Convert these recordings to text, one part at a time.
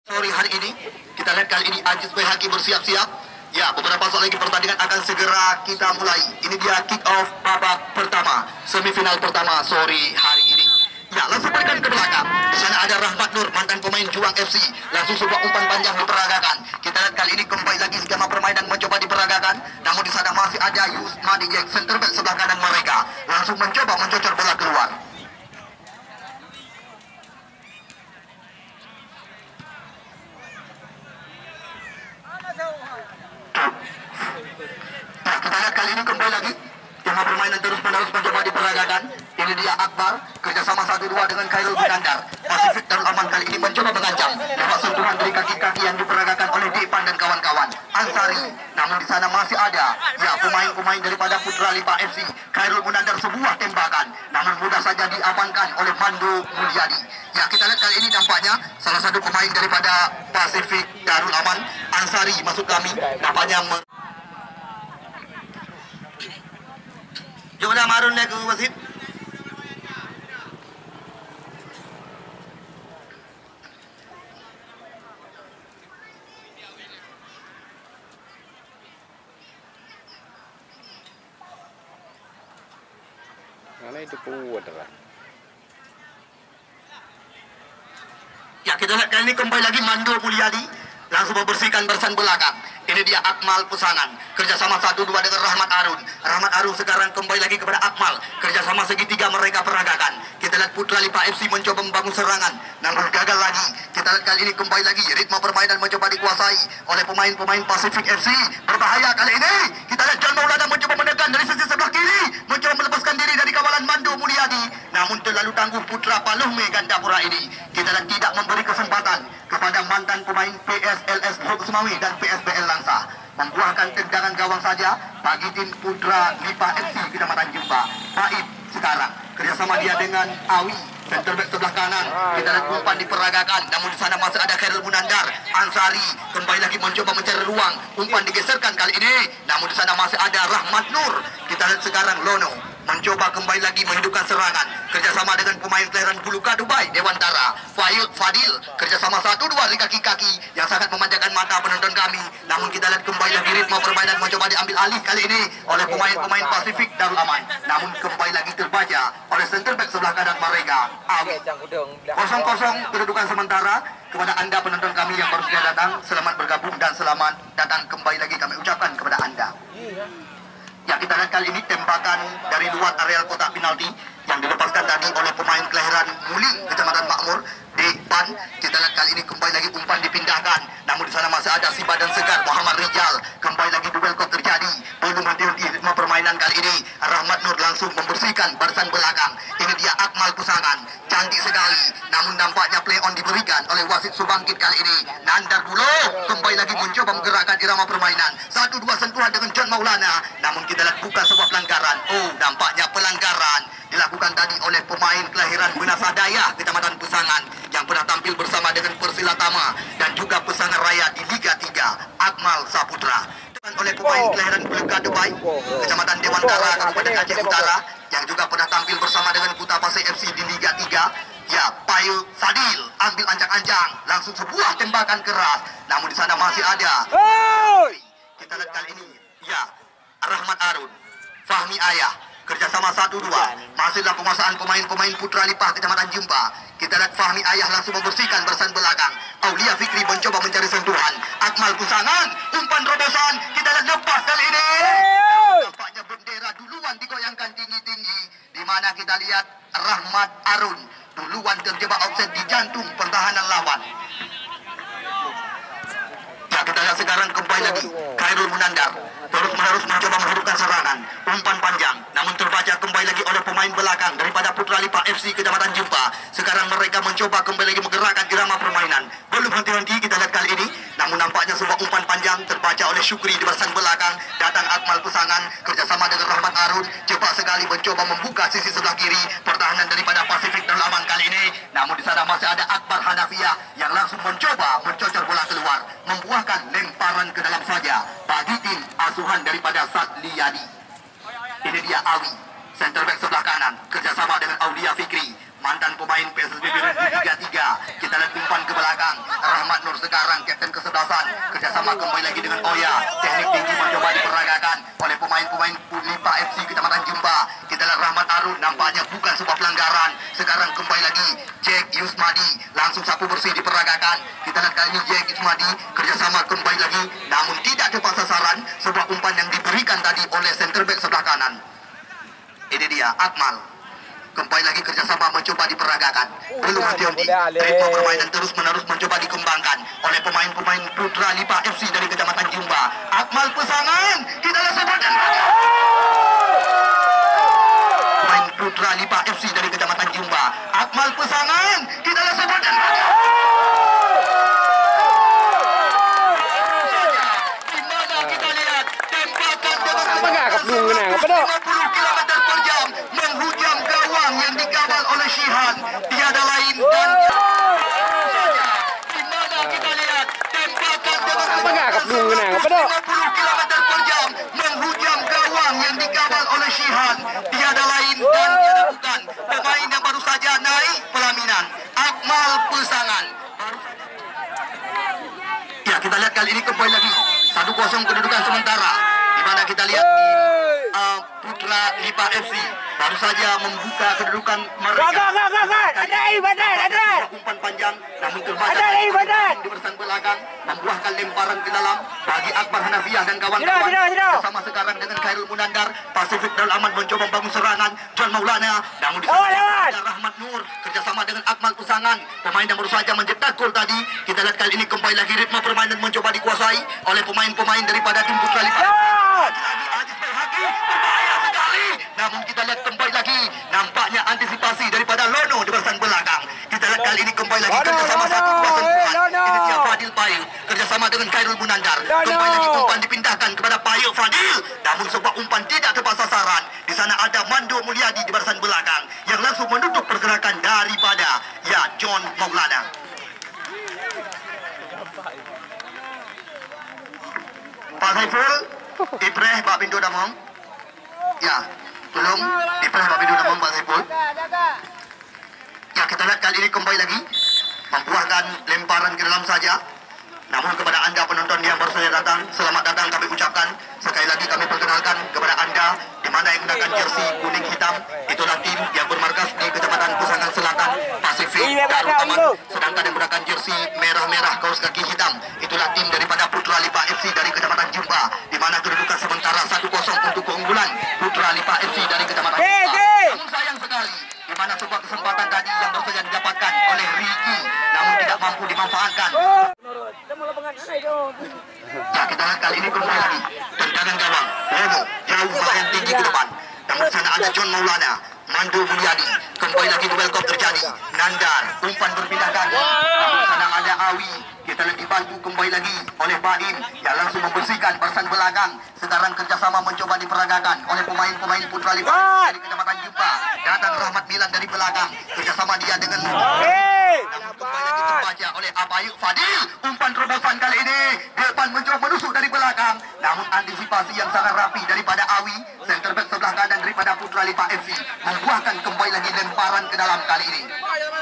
Sore hari ini, kita lihat kali ini Aziz Bayhaqi bersiap-siap. Ya, beberapa saat lagi pertandingan akan segera kita mulai. Ini dia kick off babak pertama, semifinal pertama sore hari ini. Ya, langsung berikan ke belakang. Di sana ada Rahmat Nur, mantan pemain Juang FC. Langsung sebuah umpan panjang diperagakan. Kita lihat kali ini kembali lagi skema permainan mencoba diperagakan. Namun di sana masih ada Yus Madijek, center back sebelah kanan mereka. Langsung mencoba mencocor bola keluar. Nah, kita lihat kali ini kembali lagi skema permainan terus-menerus mencoba diperagakan. Ini dia Akbar kerjasama 1-2 dengan Khairul Gunandar. Pasifik Darul Aman kali ini mencoba mengancam lewat sentuhan dari kaki-kaki yang diperagakan oleh Depan dan kawan-kawan. Ansari, namun di sana masih ada ya pemain-pemain daripada Putra Lipa FC. Khairul Gunandar sebuah tembakan, namun mudah saja diamankan oleh Mando Mulyadi. Ya, kita lihat kali ini dampaknya salah satu pemain daripada Pasifik Darul Aman, Ansari masuk kami, nampaknya Jom dah Marun naik ke wasit. Mana itu kuat lah. Ya, kita lihat kali ini kembali lagi Mando Mulyadi langsung membersihkan barisan belakang. Ini dia Akmal Pusangan kerjasama 1-2 dengan Rahmat Arun. Rahmat Arun sekarang kembali lagi kepada Akmal, kerjasama segitiga mereka peragakan. Kita lihat Putra Lipa FC mencoba membangun serangan, namun gagal lagi. Kita lihat kali ini kembali lagi ritme permainan mencoba dikuasai oleh pemain-pemain Pasifik FC. Berbahaya kali ini. Kita lihat John Maulana mencoba menekan dari sisi sebelah kiri, mencoba melepaskan diri dari kawalan Mando Mulyadi, namun terlalu tangguh Putra Paluhme Gandapura ini. Kita lihat tidak memberi kesempatan kepada mantan pemain PSLS Lok Sumawi dan PSBL Langsa. Membuahkan tendangan gawang saja bagi tim Putra Lipa FC Kecamatan Jumpa. Baik sekarang kerjasama dia dengan Awi, center back sebelah kanan. Kita lihat umpan diperagakan, namun di sana masih ada Khairul Gunandar. Ansari kembali lagi mencoba mencari ruang, umpan digeserkan kali ini, namun di sana masih ada Rahmat Nur. Kita lihat sekarang Lono mencoba kembali lagi menghidupkan serangan kerjasama dengan pemain kelahiran Buluka Dubai, Dewantara Fadil kerjasama 1-2 di kaki-kaki yang sangat memanjakan mata penonton kami. Namun kita lihat kembali lagi ritme permainan mencoba diambil alih kali ini oleh pemain-pemain Pasifik Darul Aman, namun kembali lagi terbaca oleh center back sebelah kanan mereka Awi. 0-0 kedudukan sementara. Kepada anda penonton kami yang baru saja datang, selamat bergabung dan selamat datang kembali lagi kami ucapkan kepada anda. Ya, kita lihat kali ini tembakan dari luar areal kotak penalti yang dilepaskan tadi oleh pemain kelahiran Muling, Kecamatan Makmur, Depan. Kita lihat kali ini kembali lagi umpan dipindahkan, namun di sana masih ada si badan segar Muhammad Rijal. Kembali lagi duel kok terjadi, belum henti-henti ritme permainan kali ini. Rahmat Nur langsung membersihkan barisan belakang. Ini dia Akmal Pusangan, cantik sekali, namun nampaknya play on diberikan oleh wasit Subangkit kali ini. Nandar dulu kembali lagi mencoba menggerakkan irama permainan. 1-2 sentuhan dengan John Maulana, namun kita lihat bukan sebuah pelanggaran. Oh, nampaknya pelanggaran dilakukan tadi oleh pemain kelahiran Benasadaya, Kecamatan Pusangan, yang pernah tampil bersama dengan Persila Tama dan juga Pesangan Raya di Liga 3, Akmal Saputra. Oleh pemain kelahiran Buluka Dubai, Kecamatan Dewantara, Kabupaten Aceh Utara, yang juga pernah tampil bersama dengan Kuta Pasir FC di Liga 3. Ya, Payu Sadil ambil ancang-ancang, langsung sebuah tembakan keras, namun di sana masih ada. Kita lihat kali ini, ya, Rahmat Arun, Fahmi Ayah, kerjasama 1-2, masihlah penguasaan pemain-pemain Putra Lipa Kecamatan Jumpa. Kita lihat Fahmi Ayah langsung membersihkan barisan belakang. Aulia Fikri mencoba mencari sentuhan. Akmal Pusangan, umpan robosan, kita lihat lepas kali ini. Nampaknya bendera duluan digoyangkan tinggi-tinggi, di mana kita lihat Rahmat Arun duluan terjebak offset di jantung pertahanan lawan. Ya, kita lihat sekarang kembali lagi Khairul Gunandar terus-menerus mencoba menghidupkan serangan, umpan panjang, namun terbaca kembali lagi oleh pemain belakang daripada Putra Lipa FC Kecamatan Jumpa. Sekarang mereka mencoba kembali lagi menggerakkan irama permainan, belum henti-henti. Kita lihat kali ini, namun nampaknya sebuah umpan panjang terbaca oleh Syukri di barisan belakang. Datang Akmal Pusangan kerjasama dengan Rahmat Arun, cepat sekali mencoba membuka sisi sebelah kiri pertahanan daripada Pasifik Darul Aman kali ini. Namun di sana masih ada Akbar Hanafiah yang langsung mencoba mencocor bola keluar, membuahkan lemparan ke dalam saja bagi tim asuhan daripada Sadliyadi. Ini dia Awi, center back sebelah kanan, kerjasama dengan Aulia Fikri, mantan pemain PSSB Liga 3. Kita lihat umpan ke belakang, Rahmat Nur sekarang Kapten kesebelasan kerjasama kembali lagi dengan Oya. Teknik tinggi mencoba diperagakan oleh pemain-pemain Lipa FC Kecamatan Jumpa. Kita lihat Rahmat Arun, nampaknya bukan sebuah pelanggaran. Sekarang kembali lagi Jack Yusmadi, langsung sapu bersih diperagakan. Kita lihat kali ini Jack Yusmadi kerjasama kembali lagi, namun tidak tepat sasaran. Sebuah umpan yang diberikan tadi oleh center back sebelah kanan. Ini dia Akmal, kembali lagi kerjasama mencoba diperagakan. Belum henti-henti, ritme permainan terus menerus mencoba dikembangkan oleh pemain-pemain Putra Lipa FC dari Kecamatan Jumba. Akmal pesangan, kita lihat sebutan pemain Putra Lipa FC dari Kecamatan Jumba. Akmal pesangan, kita lihat sebutan menghujam gawang yang dikawal oleh Shihan. Tiada lain dan di mana kita lihat tembakan dengan 50 km per jam menghujam gawang yang dikawal oleh Shihan. Tiada lain dan tiada bukan pemain yang baru saja naik pelaminan, Akmal Pesangan. Ya, kita lihat kali ini kembali lagi 1-0 kedudukan sementara, di mana kita lihat Putra Lipa FC baru saja membuka kedudukan mereka. Ada umpan panjang, namun terbaca di bersan belakang membuahkan lemparan ke dalam bagi Akbar Hanafiah dan kawan-kawan. Bersama sekarang dengan Khairul Munandar, Pasifik Darul Aman mencoba membangun serangan. John Maulana, namun di sana Rahmat Nur kerjasama dengan Akmal Pesangan, pemain yang baru saja mencetak gol tadi. Kita lihat kali ini kembali lagi ritme permainan mencoba dikuasai oleh pemain-pemain daripada tim Putra Lipa. Berbahaya sekali, namun kita lihat kembali lagi nampaknya antisipasi daripada Lono di barisan belakang. Kita lihat kali ini kembali lagi kerjasama 1-2 sentuhan. Ini dia Fadil Payu kerjasama dengan Khairul Munandar. Kembali lagi umpan dipindahkan kepada Payu Fadil, namun sebuah umpan tidak tepat sasaran. Di sana ada Mando Mulyadi di barisan belakang yang langsung menutup pergerakan daripada John Maulana. Pak Saiful, Ibrah Pak Pintu Damong. Ya, tolong Ibrah Pak Pintu Damong Pak Saiful. Ya, kita lihat kali ini kembali lagi membuahkan lemparan ke dalam saja. Namun kepada anda penonton yang baru saja datang, selamat datang kami ucapkan. Sekali lagi kami perkenalkan kepada anda di mana yang menggunakan jersey kuning hitam, itulah tim yang bermarkas di Kecamatan Pesangan Selatan, Pasifik Darul Aman. Sedangkan yang menggunakan jersey merah-merah kaos kaki hitam, itulah tim daripada Putra Lipa FC dari Kecamatan Jumba, di mana kedudukan sementara 1-0 untuk keunggulan Putra Lipa FC dari Kecamatan Jumba. Namun sayang sekali, di mana sebuah kesempatan tadi yang baru saja didapatkan oleh Ricky, namun tidak mampu dimanfaatkan. Ya, kita lihat kali ini kembali lagi tendangan gawang Lono jauh lumayan tinggi ke depan. Namun di sana ada John Maulana, Mando Mulyadi, kembali lagi duel kop terjadi. Nandar, umpan berpindahkan. Namun di sana ada Awi. Kita lihat dibantu kembali lagi oleh Badim yang langsung membersihkan barisan belakang. Sekarang kerjasama mencoba diperagakan oleh pemain-pemain Putra Lipa dari Kecamatan Jumpa. Datang Rahmat Milan dari belakang, kerjasama dia dengan namun kembali lagi terbaca oleh Abayuk Fadil. Umpan terobosan kali ini depan mencoba menusuk dari belakang, namun antisipasi yang sangat rapi daripada Awi, center back sebelah kanan daripada Putra Lipa FC, membuahkan kembali lagi lemparan ke dalam kali ini.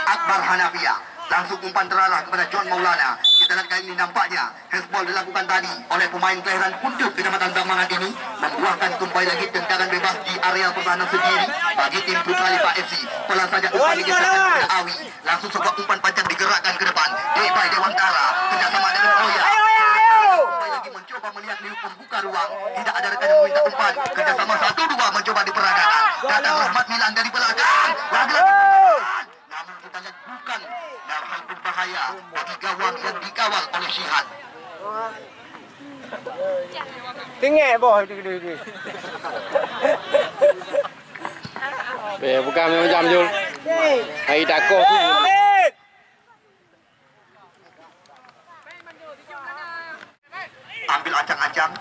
Akbar Hanafiah langsung umpan terarah kepada John Maulana. Kita lihat kali ini nampaknya handball dilakukan tadi oleh pemain kelahiran Punjub Kecamatan Bambangan ini, membuahkan kembali lagi tendangan bebas di area pertahanan sendiri bagi tim Putra Lipa FC. Pelan saja umpan digeserkan kepada Awi, langsung sebuah umpan panjang digerakkan ke depan. Depai Dewantara kerjasama dengan Oya. Kembali lagi mencoba melihat Liu membuka ruang, tidak ada rekan yang meminta umpan. Kerjasama 1-2 mencoba diperagakan. Datang Rahmat Milan dari belakang. Lagi-lagi namun kita lihat bukan hal berbahaya bagi gawang yang dikawal oleh Shihan. Tinggi boh di. Bukan memang jam Jul. Hai takut tu. Ambil acang-acang,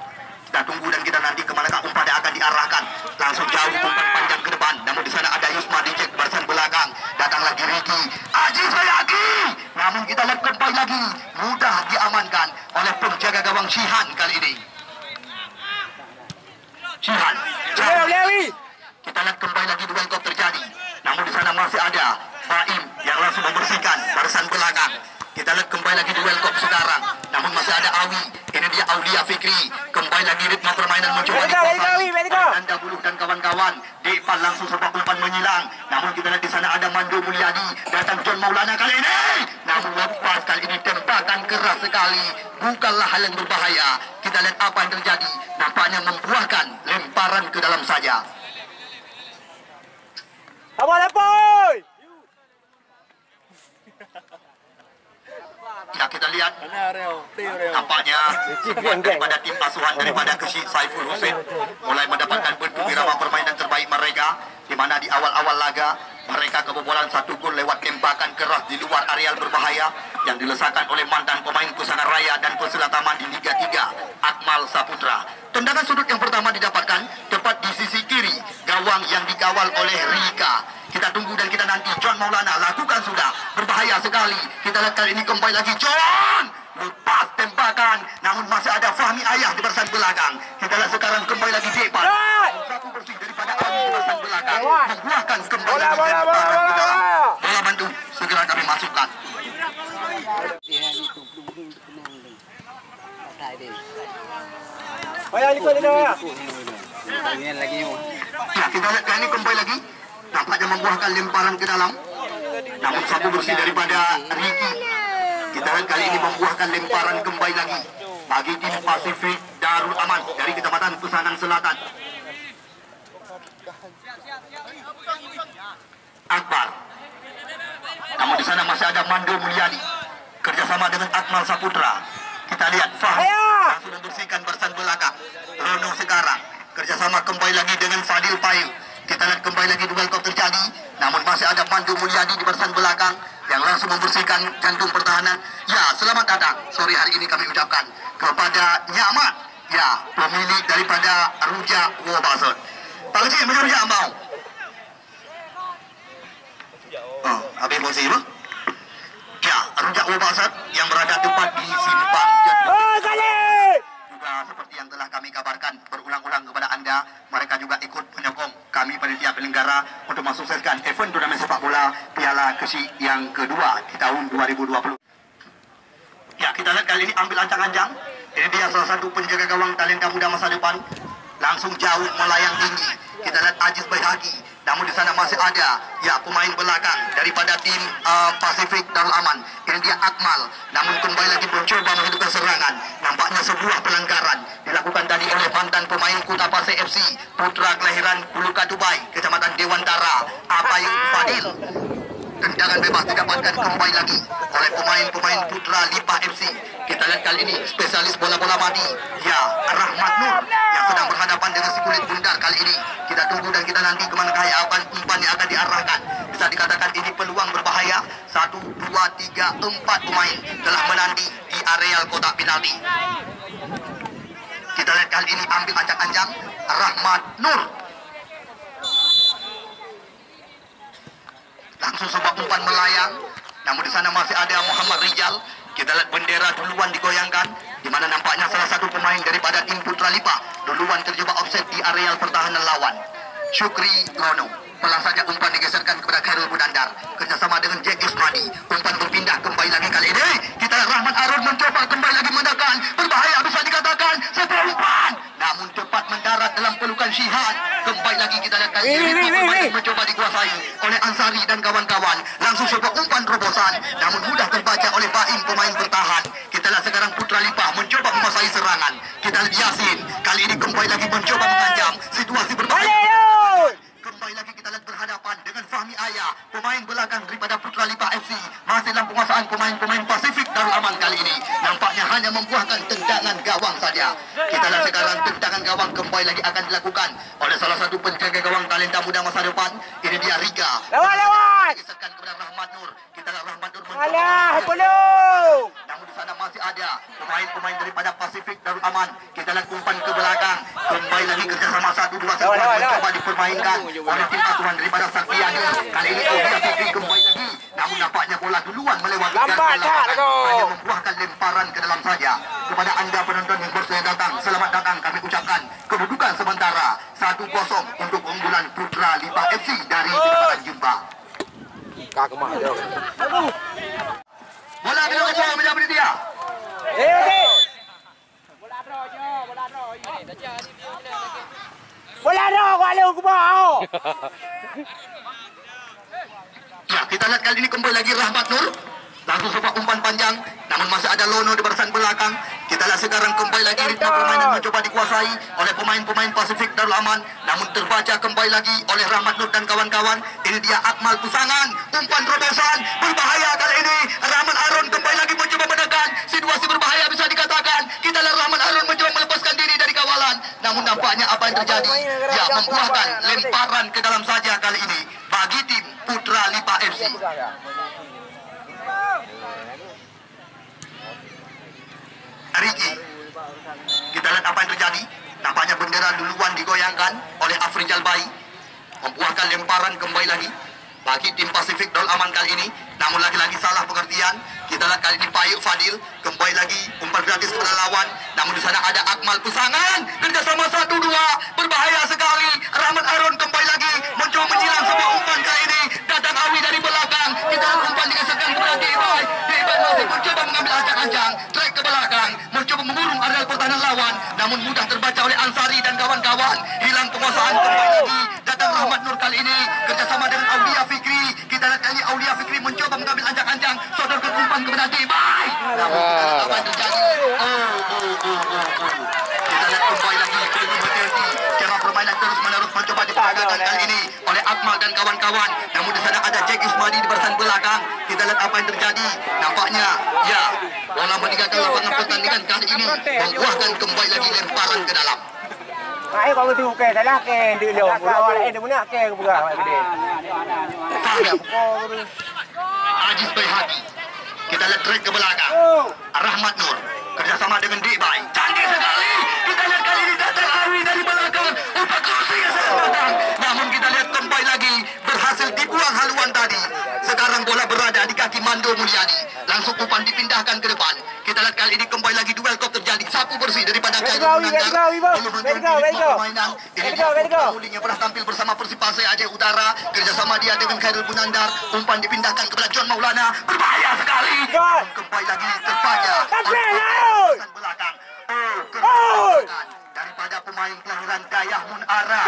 kita tunggu dan kita nanti kemanakah umpan yang akan diarahkan. Langsung jauh umpan panjang ke depan, namun di sana ada Yusma dicek barisan belakang. Datang lagi Ricky, Aji Sayagi. Namun kita lihat kembali lagi mudah diamankan oleh penjaga gawang Shihan kali ini. Shihan, kita lihat kembali lagi duel kop terjadi. Namun di sana masih ada Baim yang langsung membersihkan barisan belakang. Kita lihat kembali lagi duel kop sekarang. Awi. Ini dia Aulia Fikri. Kembali lagi ritme permainan mencoba Let's go, dikuasai. let's go. Nanda Buluh dan kawan-kawan. Depan langsung sepak umpan menyilang. Namun kita lihat di sana ada Mando Mulyadi. Datang John Maulana kali ini. Namun lepas kali ini tembakan keras sekali. Bukanlah hal yang berbahaya. Kita lihat apa yang terjadi. Nampaknya membuahkan lemparan ke dalam saja. Abang Lapoy! Ya kita lihat nampaknya daripada tim asuhan daripada Kesyik Saiful Hussein mulai mendapatkan bentuk irama permainan terbaik mereka, di mana di awal-awal laga mereka kebobolan 1 gol lewat tembakan keras di luar areal berbahaya yang dilesakan oleh mantan pemain Pusaka Raya dan Persela Taman di Liga 3, Akmal Saputra. Tendangan sudut yang pertama didapatkan tepat di sisi kiri gawang yang dikawal oleh Rika. Kita tunggu dan kita nanti. John Maulana lakukan sudah. Berbahaya sekali. Kita lihat kali ini kembali lagi. John! Lepas tembakan. Namun masih ada Fahmi Ayah di barisan belakang. Kita lihat sekarang kembali lagi Depan. Satu bersih daripada Awi di barisan belakang. Membuahkan kembali lagi tembakan ke dalam. Bola bantu. Segera kami masukkan. Bayar ikut dia. Ya, kita lihat kali ini kembali lagi. Nampaknya membuahkan lemparan ke dalam. Namun satu bersih daripada Ricky. Kita lihat kali ini membuahkan lemparan kembali lagi bagi tim Pasifik Darul Aman dari Kecamatan Pesanan Selatan. Akbar. Namun di sana masih ada Mando Mulyadi kerjasama dengan Akmal Saputra. Kita lihat Fahmi langsung membersihkan barisan belakang. Rono sekarang kerjasama kembali lagi dengan Fadil Payu. Kita lihat kembali lagi duel kau terjadi. Namun masih ada Mando Mulyadi di barisan belakang yang langsung membersihkan jantung pertahanan. Ya, selamat datang sore hari ini kami ucapkan kepada Nyamat, ya, pemilik daripada Rujak Wobasot. Pak Kecil, macam Rujak mau? Oh, habis posisi apa? Ya, Rujak Wobasot yang berada tepat di simpang Jati. Oh, Salih! Juga seperti yang telah kami kabarkan berulang-ulang kepada Anda, mereka juga ikut menyokong kami panitia penyelenggara untuk mensukseskan event turnamen sepak bola Piala Kesyik yang kedua di tahun 2020. Ya, kita lihat kali ini ambil ancang-ancang. Ini dia salah satu penjaga gawang talenta muda masa depan. Langsung jauh melayang tinggi. Kita lihat Aziz Baihaqi. Namun di sana masih ada ya pemain belakang daripada tim Pasifik Darul Aman. Ini dia Akmal. Namun kembali lagi mencoba menghidupkan serangan. Nampaknya sebuah pelanggaran dilakukan tadi oleh mantan pemain Kuta Pasir FC, putra kelahiran Buluka Dubai, Kecamatan Dewantara, Abayu Fadil. Tendangan bebas didapatkan kembali lagi oleh pemain-pemain putra Lipa FC. Kita lihat kali ini spesialis bola-bola mati, ya, Rahmat Nur yang sedang berhadapan dengan si kulit bundar kali ini. Kita tunggu dan kita nanti kemana kaya umpan yang akan diarahkan. Bisa dikatakan ini peluang berbahaya. 1, 2, 3, 4 pemain telah menanti di areal kotak penalti. Kita lihat kali ini ambil ancang-ancang Rahmat Nur. Langsung sebuah umpan melayang. Namun di sana masih ada Muhammad Rijal. Kita lihat bendera duluan digoyangkan, di mana nampaknya salah satu pemain daripada tim Putra Lipa duluan terjebak offset di areal pertahanan lawan. Syukri Rono. Pelan saja umpan digeserkan kepada Khairul Budandar kerjasama dengan Jack Ismadi. Umpan berpindah kembali lagi kali ini. Kita lihat Rahmat Arun mencoba kembali lagi mendekat. Berbahaya bisa dikatakan. Sebuah umpan. Namun tepat mendarat dalam pelukan Syihan. Kembali lagi kita lihat kali ini mencoba dikuasai oleh Ansari dan kawan-kawan. Langsung sebuah umpan terobosan. Namun mudah terbaca oleh Baim pemain bertahan. Kita lihat sekarang Putra Lipa mencoba menguasai serangan. Kita lihat Yasin. Kali ini kembali lagi mencoba mengancam situasi berbahaya. Kembali lagi kita lihat berhadapan dengan Fahmi Ayah, pemain belakang daripada Putra Lipa FC. Masih dalam penguasaan pemain-pemain Pasifik Darul Aman kali ini. Nampaknya hanya membuahkan tendangan gawang saja. Kita lihat sekarang tendangan gawang kembali lagi akan dilakukan oleh salah satu penjaga gawang talenta muda masa depan. Ini dia Riga. Lewat! Digeserkan kepada Rahmat Nur. Kita lihat Rahmat Nur Alah, penuh! namun di sana masih ada pemain-pemain daripada Pasifik Darul Aman. Kita lihat umpan ke belakang. Kembali lagi kerjasama 1, 2, 3 mencoba dipermainkan oleh tim asuhan daripada Saktiani. Kali ini Aulia Fikri kembali lagi. Namun nampaknya bola duluan melewati garis hanya membuahkan lemparan ke dalam saja. Kepada anda penonton yang baru saja datang, selamat datang kami ucapkan kedudukan sementara 1-0 untuk keunggulan Putra Lipa FC dari Kecamatan Jumba. Bola bila kosong menjadi dia. lu kubau. Ya, kita lihat kali ini kembali lagi Rahmat Nur. Langsung sebuah umpan panjang, namun masih ada Lono di barisan belakang. Kita lihat sekarang kembali lagi ritme permainan mencoba dikuasai oleh pemain-pemain Pasifik Darul Aman, namun terbaca kembali lagi oleh Rahmat Nur dan kawan-kawan. Ini dia Akmal Pusangan, umpan terobosan berbahaya kali ini. Rahmat Arun kembali lagi mencoba menekan, situasi berbahaya bisa dikatakan. Kita lihat Rahmat Arun mencoba melepaskan diri dari kawalan, namun nampaknya apa yang terjadi? Ya, membuahkan lemparan ke dalam saja kali ini bagi tim Putra Lipa FC. Riki, kita lihat apa yang terjadi. Nampaknya bendera duluan digoyangkan oleh Afrizal Bai, membuahkan lemparan kembali lagi bagi tim Pasifik Darul Aman kali ini. Namun lagi-lagi salah pengertian. Kita lihat kali ini Payuk Fadil kembali lagi umpan gratis kepada lawan. Namun di sana ada Akmal Pusangan, kerjasama 1-2 berbahaya sekali. Rahmat Arun kembali lagi mencoba menyilang sebuah umpan kali ini. Datang Awi dari belakang. Kita lihat umpan digeserkan kepada Debai. Debai masih mencoba mengambil ancang-ancang, track ke belakang, mencoba mengurung areal pertahanan lawan. Namun mudah terbaca oleh Ansari dan kawan-kawan. Hilang penguasaan kembali lagi. Datang Rahmat Nur kali ini kerjasama dengan Aulia Fikri. Kita lihat kali ini Aulia Fikri mencoba mengambil ancang-ancang, sodorkan umpan kepada Debai. Namun kita lihat apa yang terjadi. Kita lihat kembali lagi belum berhenti. Skema permainan terus-menerus mencoba diperagakan kali ini oleh Akmal dan kawan-kawan. Namun di sana ada Jack Ismadi di barisan belakang. Kita lihat apa yang terjadi. Nampaknya ya, bola meninggalkan lapangan pertandingan kali ini, membuahkan kembali lagi lemparan ke dalam. Ai kau tu ke salah ke di lo. Budak lain dia punya ke budak gede. Faham. Aziz Bayhaqi. Kita lihat track ke belakang. Rahmat Nur kerjasama dengan Debai. Canggih sekali. Kita lihat kali ini datang Awi dari belakang. Umpan kursi yang sangat matang. Namun kita lihat kembali lagi berhasil dibuang haluan tadi. Sekarang bola berada di kaki Mando Mulyadi. Langsung umpan dipindahkan ke depan. Kita lihat kali ini kembali lagi duel kop terjadi. Sapu bersih daripada Khairul Munandar. Ini dia Muling yang pernah tampil bersama Persipase Aceh Utara. Kerjasama dia dengan Khairul Munandar. Umpan dipindahkan kepada John Maulana. Berbahaya sekali. Kembali lagi terpaja belakang. Daripada pemain kelahiran Gayah Munara.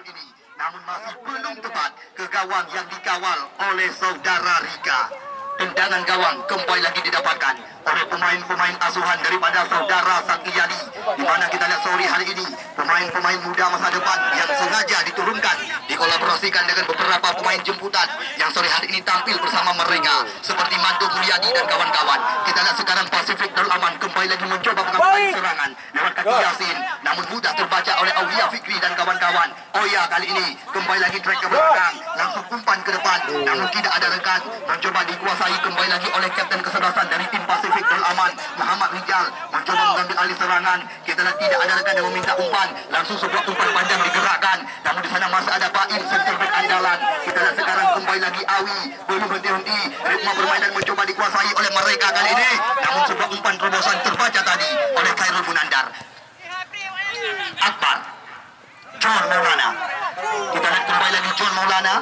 Ini namun masih belum tepat ke gawang yang dikawal oleh saudara Rika. Tendangan gawang kembali lagi didapatkan oleh pemain-pemain asuhan daripada saudara Sakiyadi. Di mana kita lihat sore hari ini pemain-pemain muda masa depan yang sengaja diturunkan, dikolaborasikan dengan beberapa pemain jemputan yang sore hari ini tampil bersama mereka seperti Mando Mulyadi dan kawan-kawan. Kita lihat sekarang Pasifik Darul Aman kembali lagi mencoba mengambil serangan lewat kaki Yasin, namun mudah terbaca oleh Aulia Fikri dan kawan-kawan. Oya kali ini kembali lagi track ke belakang, langsung umpan ke depan, namun tidak ada rekan. Mencoba dikuasai kembali lagi oleh Kapten Kesebelasan dari tim Pasifik Darul Aman, Muhammad Rijal, mencoba mengambil alih serangan. Kita lihat tidak ada rekan yang meminta umpan, langsung sebuah umpan panjang digerakkan. Namun di sana masih ada Baim, center back andalan. Kita lihat sekarang kembali lagi Awi, belum berhenti-henti. Ritme permainan mencoba dikuasai oleh mereka kali ini. Namun sebuah umpan terobosan terbaca tadi oleh Khairul Munandar. Akbar, John Maulana. Kita lihat kembali lagi John Maulana.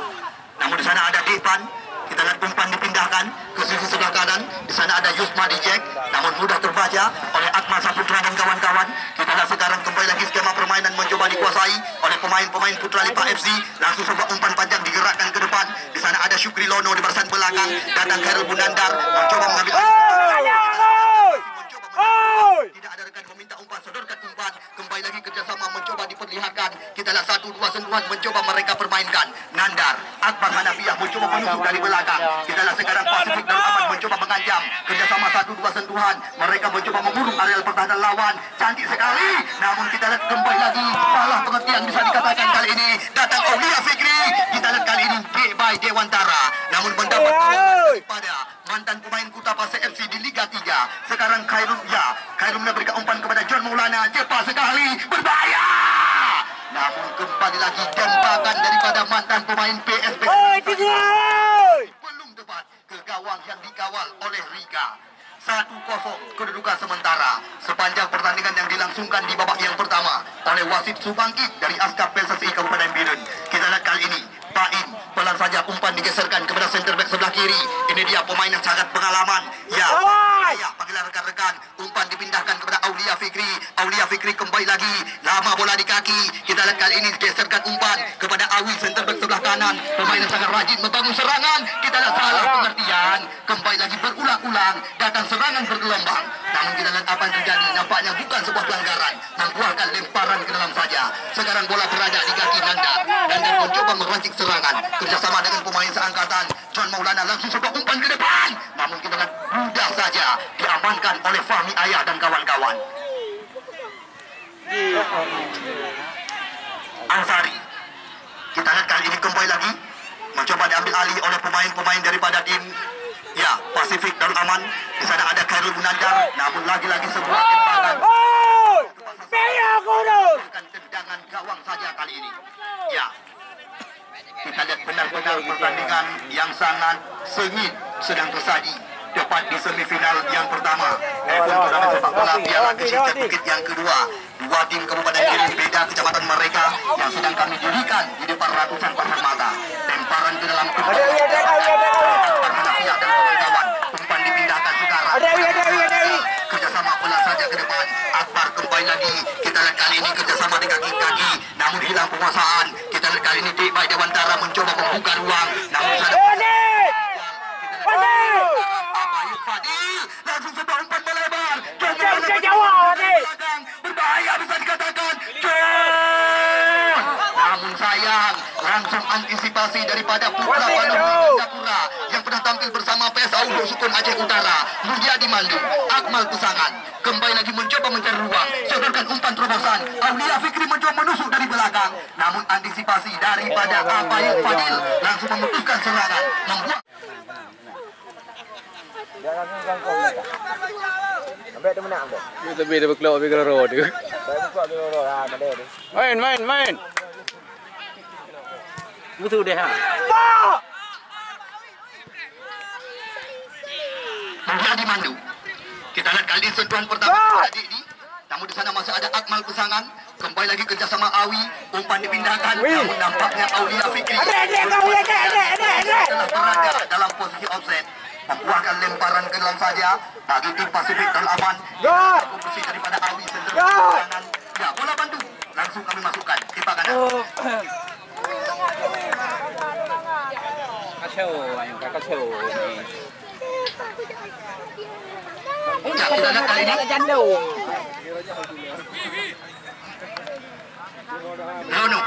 Namun di sana ada Depan. Kita lihat umpan dipindahkan ke sisi sebelah kanan. Di sana ada Yusma Dijek, namun mudah terbaca oleh Akmal Saputra dan kawan-kawan. Kita lihat sekarang kembali lagi skema permainan mencoba dikuasai oleh pemain-pemain Putra Lipa FC. Langsung sebuah umpan panjang digerakkan ke depan. Di sana ada Syukri Lono di barisan belakang. Datang Khairul Munandar mencoba mengambil. Tidak ada rekan meminta umpan, sodorkan umpan. Kembali lagi kerjasama mencoba diperlihatkan. Kita lihat 1-2 sentuhan mencoba mereka permainkan. Nandar, Akbar Hanafiah mencoba menusuk dari belakang. Kita lihat sekarang Pasifik Darul Aman mencoba mengancam. Kerjasama 1-2 sentuhan. Mereka mencoba mengurung areal pertahanan lawan. Cantik sekali. Namun kita lihat kembali lagi salah pengertian bisa dikatakan kali ini. Datang Aulia Fikri. Kita lihat kali ini Debai Dewantara. Namun mendapat daripada mantan pemain Kuta Pasir FC di Liga 3. Sekarang Khairul memberikan umpan kepada John Maulana. Cepat sekali, berbahaya. Namun kembali lagi tembakan daripada mantan pemain PSB. Belum tepat ke gawang yang dikawal oleh Rika. 1-0 kedudukan sementara sepanjang pertandingan yang dilangsungkan di babak yang pertama oleh wasit Subangkit dari Askap PSSI Kabupaten Bidun. Kita lihat kali ini Baim pelan saja umpan digeserkan kepada center back sebelah kiri. Ini dia pemain yang sangat pengalaman. Ya, panggilan rekan-rekan Pusangan. Umpan dipindahkan kepada Aulia Fikri. Aulia Fikri kembali lagi. Lama bola di kaki. Kita lihat kali ini geserkan umpan kepada Awi center back sebelah kanan. Pemain yang sangat rajin membangun serangan. Kita lihat salah pengertian. Kembali lagi berulang-ulang. Datang serangan bergelombang. Namun kita lihat apa yang terjadi. Nampaknya bukan sebuah pelanggaran. Membuahkan lemparan ke dalam saja. Sekarang bola berada di kaki Nandar. Nandar mencoba meracik serangan. Kerjasama dengan pemain seangkatan. John Maulana langsung sebuah umpan ke depan. Namun kita lihat mudah saja diamankan oleh Fahmi Ayah dan kawan-kawan. Ansari. Kita lihat kali ini kembali lagi mencoba diambil alih oleh pemain-pemain daripada tim Pasifik Darul Aman. Di sana ada Khairul Munandar. Namun lagi-lagi sebuah tembakan. Tendangan gawang saja kali ini. Ya. Kita lihat benar-benar pertandingan yang sangat sengit sedang tersaji tepat di semifinal yang pertama maupun turnamen sepak bola Piala Kecil Bukit yang kedua. Dua tim Kabupaten Kirim beda kecamatan mereka yang sedang kami dirikan di depan ratusan pasang mata. Temparan ke dalam Akbar Hanafiah dan kawan-kawan. Umpan dipindahkan sekarang. Kerjasama bola saja ke depan. Akbar kembali lagi. Kita lihat kali ini kerjasama dengan kaki-kaki. Namun hilang penguasaan. Kita lihat kali ini Baik Dewantara mencoba membuka ruang. Namun sana Abayub Fadil langsung sebuah umpan melebar. Berbahaya bisa dikatakan. Namun sayang, langsung antisipasi daripada putra Bandung Jakura yang pernah tampil bersama PSA Ulu Sukun Aceh Utara, Mulyadi Mandu, Akmal Pusangan. Kembali lagi mencoba mencari ruang, sodorkan umpan terobosan. Aulia Fikri mencoba menusuk dari belakang, namun antisipasi daripada Abayub Fadil langsung memutuskan serangan, membuat Lebih dari berkelok lebih keroro tu. Main. Musuh dia ha. Mulyadi Mandu. Kita lihat kali ini sentuhan pertama tadi ini. Namun di sana masih ada Akmal Pusangan. Kembali lagi kerjasama Awi. Umpan dipindahkan. Namun nampaknya Aulia Fikri telah berada dalam posisi offset. Membuahkan lemparan ke dalam saja bagi tim Pasifik Darul Aman. Bersih daripada Awi center kanan. Ya, bola bantu. Langsung kami masukkan di kanan. Kacau. Ya, kita lihat kali ini. Lono.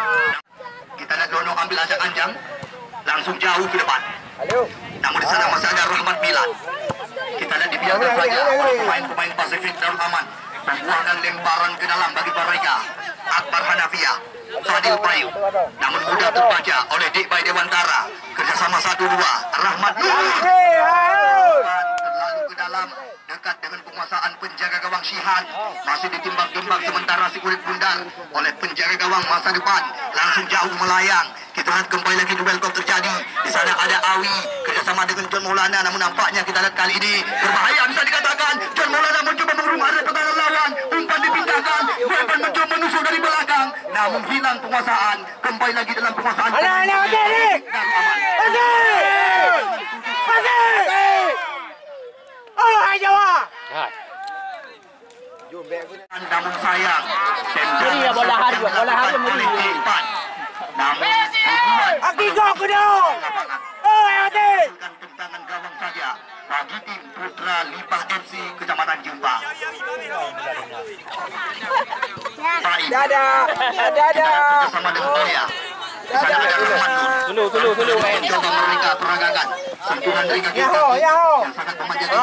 Kita lihat Lono ambil ajak anjang. Langsung jauh ke depan. Namun di sana masih ada Rahmat Milan. Kita lihat dibiarkan saja oleh pemain-pemain Pasifik Darul Aman. Membuahkan lemparan ke dalam bagi mereka. Akbar Hanafiah, Fadil Prayu. Namun mudah terbaca oleh Baik Dewantara. Kerjasama 1-2. Rahmat Milan. Terlalu ke dalam. Dekat dengan penguasaan penjaga gawang Syihan. Masih ditimbang-timbang sementara si kulit bundar oleh penjaga gawang masa depan. Langsung jauh melayang. Kita lihat kembali lagi duel kok terjadi. Di sana ada Awi kerjasama dengan John Maulana. Namun nampaknya kita lihat kali ini berbahaya bisa dikatakan. John Maulana mencoba mengurung area pertahanan lawan. Umpan dipindahkan. Umpan mencoba menusuk dari belakang. Namun hilang penguasaan. Kembali lagi dalam penguasaan. Namun sayang tendangan bola hari melipat. Namun tendangan gawang saja bagi tim Putra Lipah FC Kecamatan Jumpa. Baik. Bersama dengan Korea. Di sana ada Rahmat Nur. Tulu. Coba mereka peragakan sentuhan dari kaki yang sangat memanjakan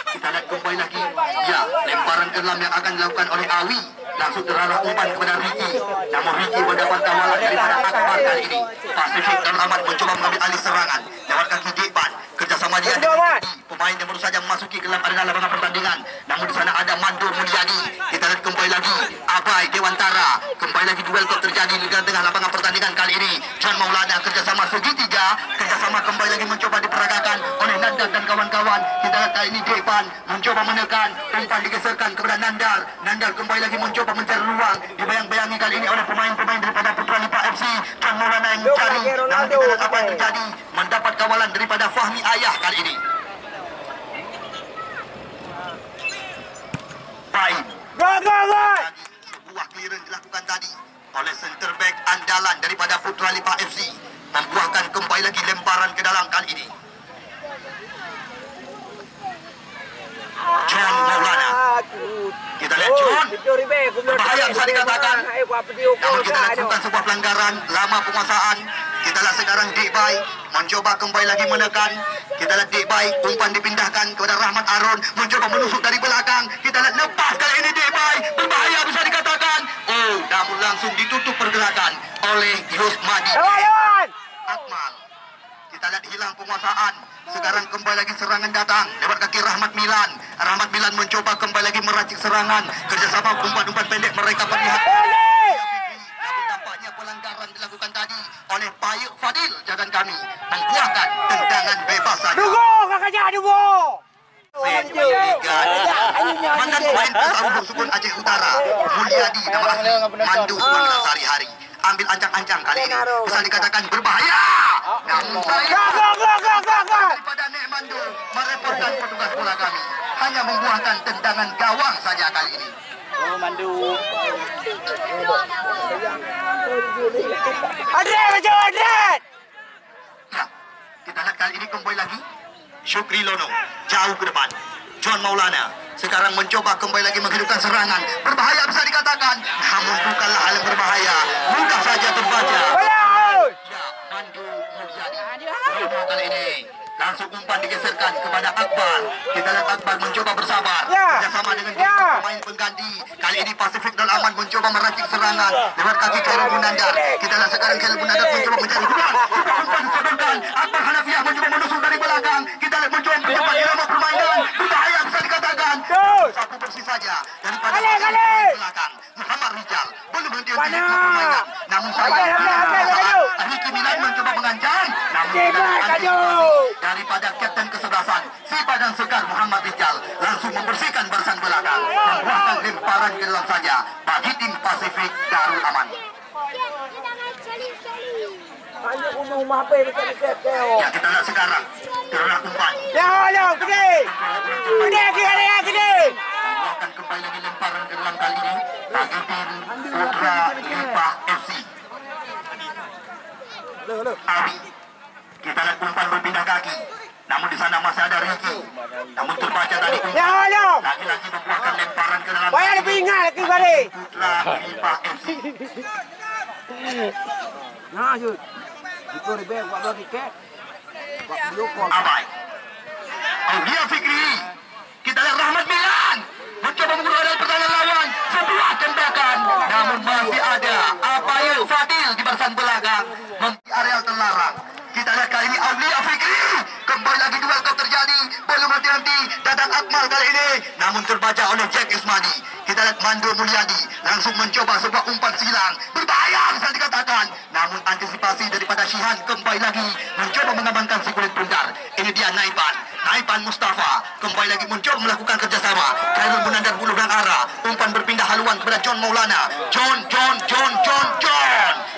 kita lihat kembali lagi. Ya, lemparan ke dalam yang akan dilakukan oleh Awi. Langsung terarah umpan kepada Ricky. Namun Ricky mendapat kawalan daripada Akbar kali ini. Pasifik Darul Aman mencoba mengambil alih serangan lewat kaki Depan. Kerjasama dia dengan pemain yang baru saja memasuki ke dalam arena lapangan pertandingan. Namun di sana ada Mandur Mulyadi. Kita lihat kembali lagi Abai Dewantara. Kembali lagi duel kok terjadi di tengah lapangan pertandingan kali ini. John Maulana kerjasama segitiga. Kerjasama kembali lagi mencoba diperagakan oleh Nandar dan kawan-kawan. Kita lihat kali ini Depan mencoba menekan. Umpan digeserkan kepada Nandar. Nandar kembali lagi mencoba mencari ruang. Dibayang-bayangi kali ini oleh pemain-pemain daripada Putra Lipah FC. John Maulana yang mencari. Namun kita lihat apa yang terjadi. Mendapat kawalan daripada Fahmi Ayah kali ini. andalan daripada Putra Lipa FC membuahkan kembali lagi lemparan ke dalam kali ini. John Maulana. Kita lihat John. Berbahaya bisa dikatakan. Namun kita lakukan sebuah pelanggaran lama penguasaan. Kita lihat sekarang Dikbai mencoba kembali lagi menekan. Kita lihat Dikbai umpan dipindahkan kepada Rahmat Arun mencoba menusuk dari belakang. Kita lihat lepas kali ini Dikbai. Berbahaya bisa dikatakan. Oh, namun langsung ditutup pergerakan oleh Yusmadi. Akmal. Kita lihat hilang penguasaan. Sekarang kembali lagi serangan datang lewat kaki Rahmat Milan. Rahmat Milan mencoba kembali lagi meracik serangan. Kerjasama umpan-umpan pendek mereka berlihat. Namun nampaknya pelanggaran dilakukan tadi oleh Payuk Fadil. Jangan kami membuahkan tendangan bebas saja. Mantan pemain Persaudu Sukun Aceh Utara Mulyadi nama asli Mandu Suara sehari-hari ambil ancang-ancang kali ini bisa dikatakan berbahaya. Namun saya daripada Nek Mandu merepotkan petugas bola kami hanya membuahkan tendangan gawang saja kali ini. Oh, Mandu. Ya, kita lihat kali ini kembali lagi Syukri Lono jauh ke depan. John Maulana sekarang mencoba kembali lagi menghidupkan serangan. Berbahaya bisa dikatakan. Namun bukanlah hal yang berbahaya. Mudah saja terbaca. Ya, Mandu Mulyadi. Kali ini langsung umpan digeserkan kepada Akbar. Kita lihat Akbar mencoba bersabar. Kerjasama dengan pemain pengganti. Kali ini Pasifik dan Aman mencoba meracik serangan lewat kaki Khairul Munandar. Kita lihat sekarang Khairul Munandar mencoba mencari peluang. Umpan disodorkan. Akbar Hanafiah mencoba menusuk dari belakang. Kita lihat mencoba mencoba irama permainan. Berbahaya bisa dikatakan. Satu bersih saja daripada belakang. Muhammad Rijal belum henti-henti permainan. Namun saya Riki Milan mencoba mengancam. Namun daripada kapten kesebelasan si Padang Sekar Muhammad Rijal langsung membersihkan barisan belakang, membuahkan lemparan ke dalam saja bagi tim Pasifik Darul Aman. Ya, kita lihat sekarang terulang umpan. Membuahkan kembali lagi lemparan ke dalam kali ini bagi tim Putra Lipa FC. Abi. Kita lihat umpan berpindah kaki. Namun di sana masih ada Ricky. Namun terbaca tadi umpan. Lagi-lagi membuahkan lemparan ke dalam Putra Lipa FC. Abai. Aulia Fikri. Kita lihat Rahmat Milan mencoba mengurangkan pertahanan lawan. Sebuah tembakan. Namun masih ada Payuk Fadil di barisan belakang. Di areal terlarang. Kita lihat kali ini Aulia Fikri. Kembali lagi duel kau terjadi. Belum henti-henti. Dadang Akmal kali ini. Namun terbaca oleh Jack Ismadi. Kita lihat Mandu Mulyadi. Langsung mencoba sebuah umpan silang. Berbahaya bisa dikatakan. Namun antisipasi daripada Syihan kembali lagi. Mencoba mengamankan si kulit pundar. Ini dia Naipan Mustafa. Kembali lagi mencoba melakukan kerjasama. Khairul Munandar buluh dan arah. Umpan berpindah haluan kepada John Maulana. John.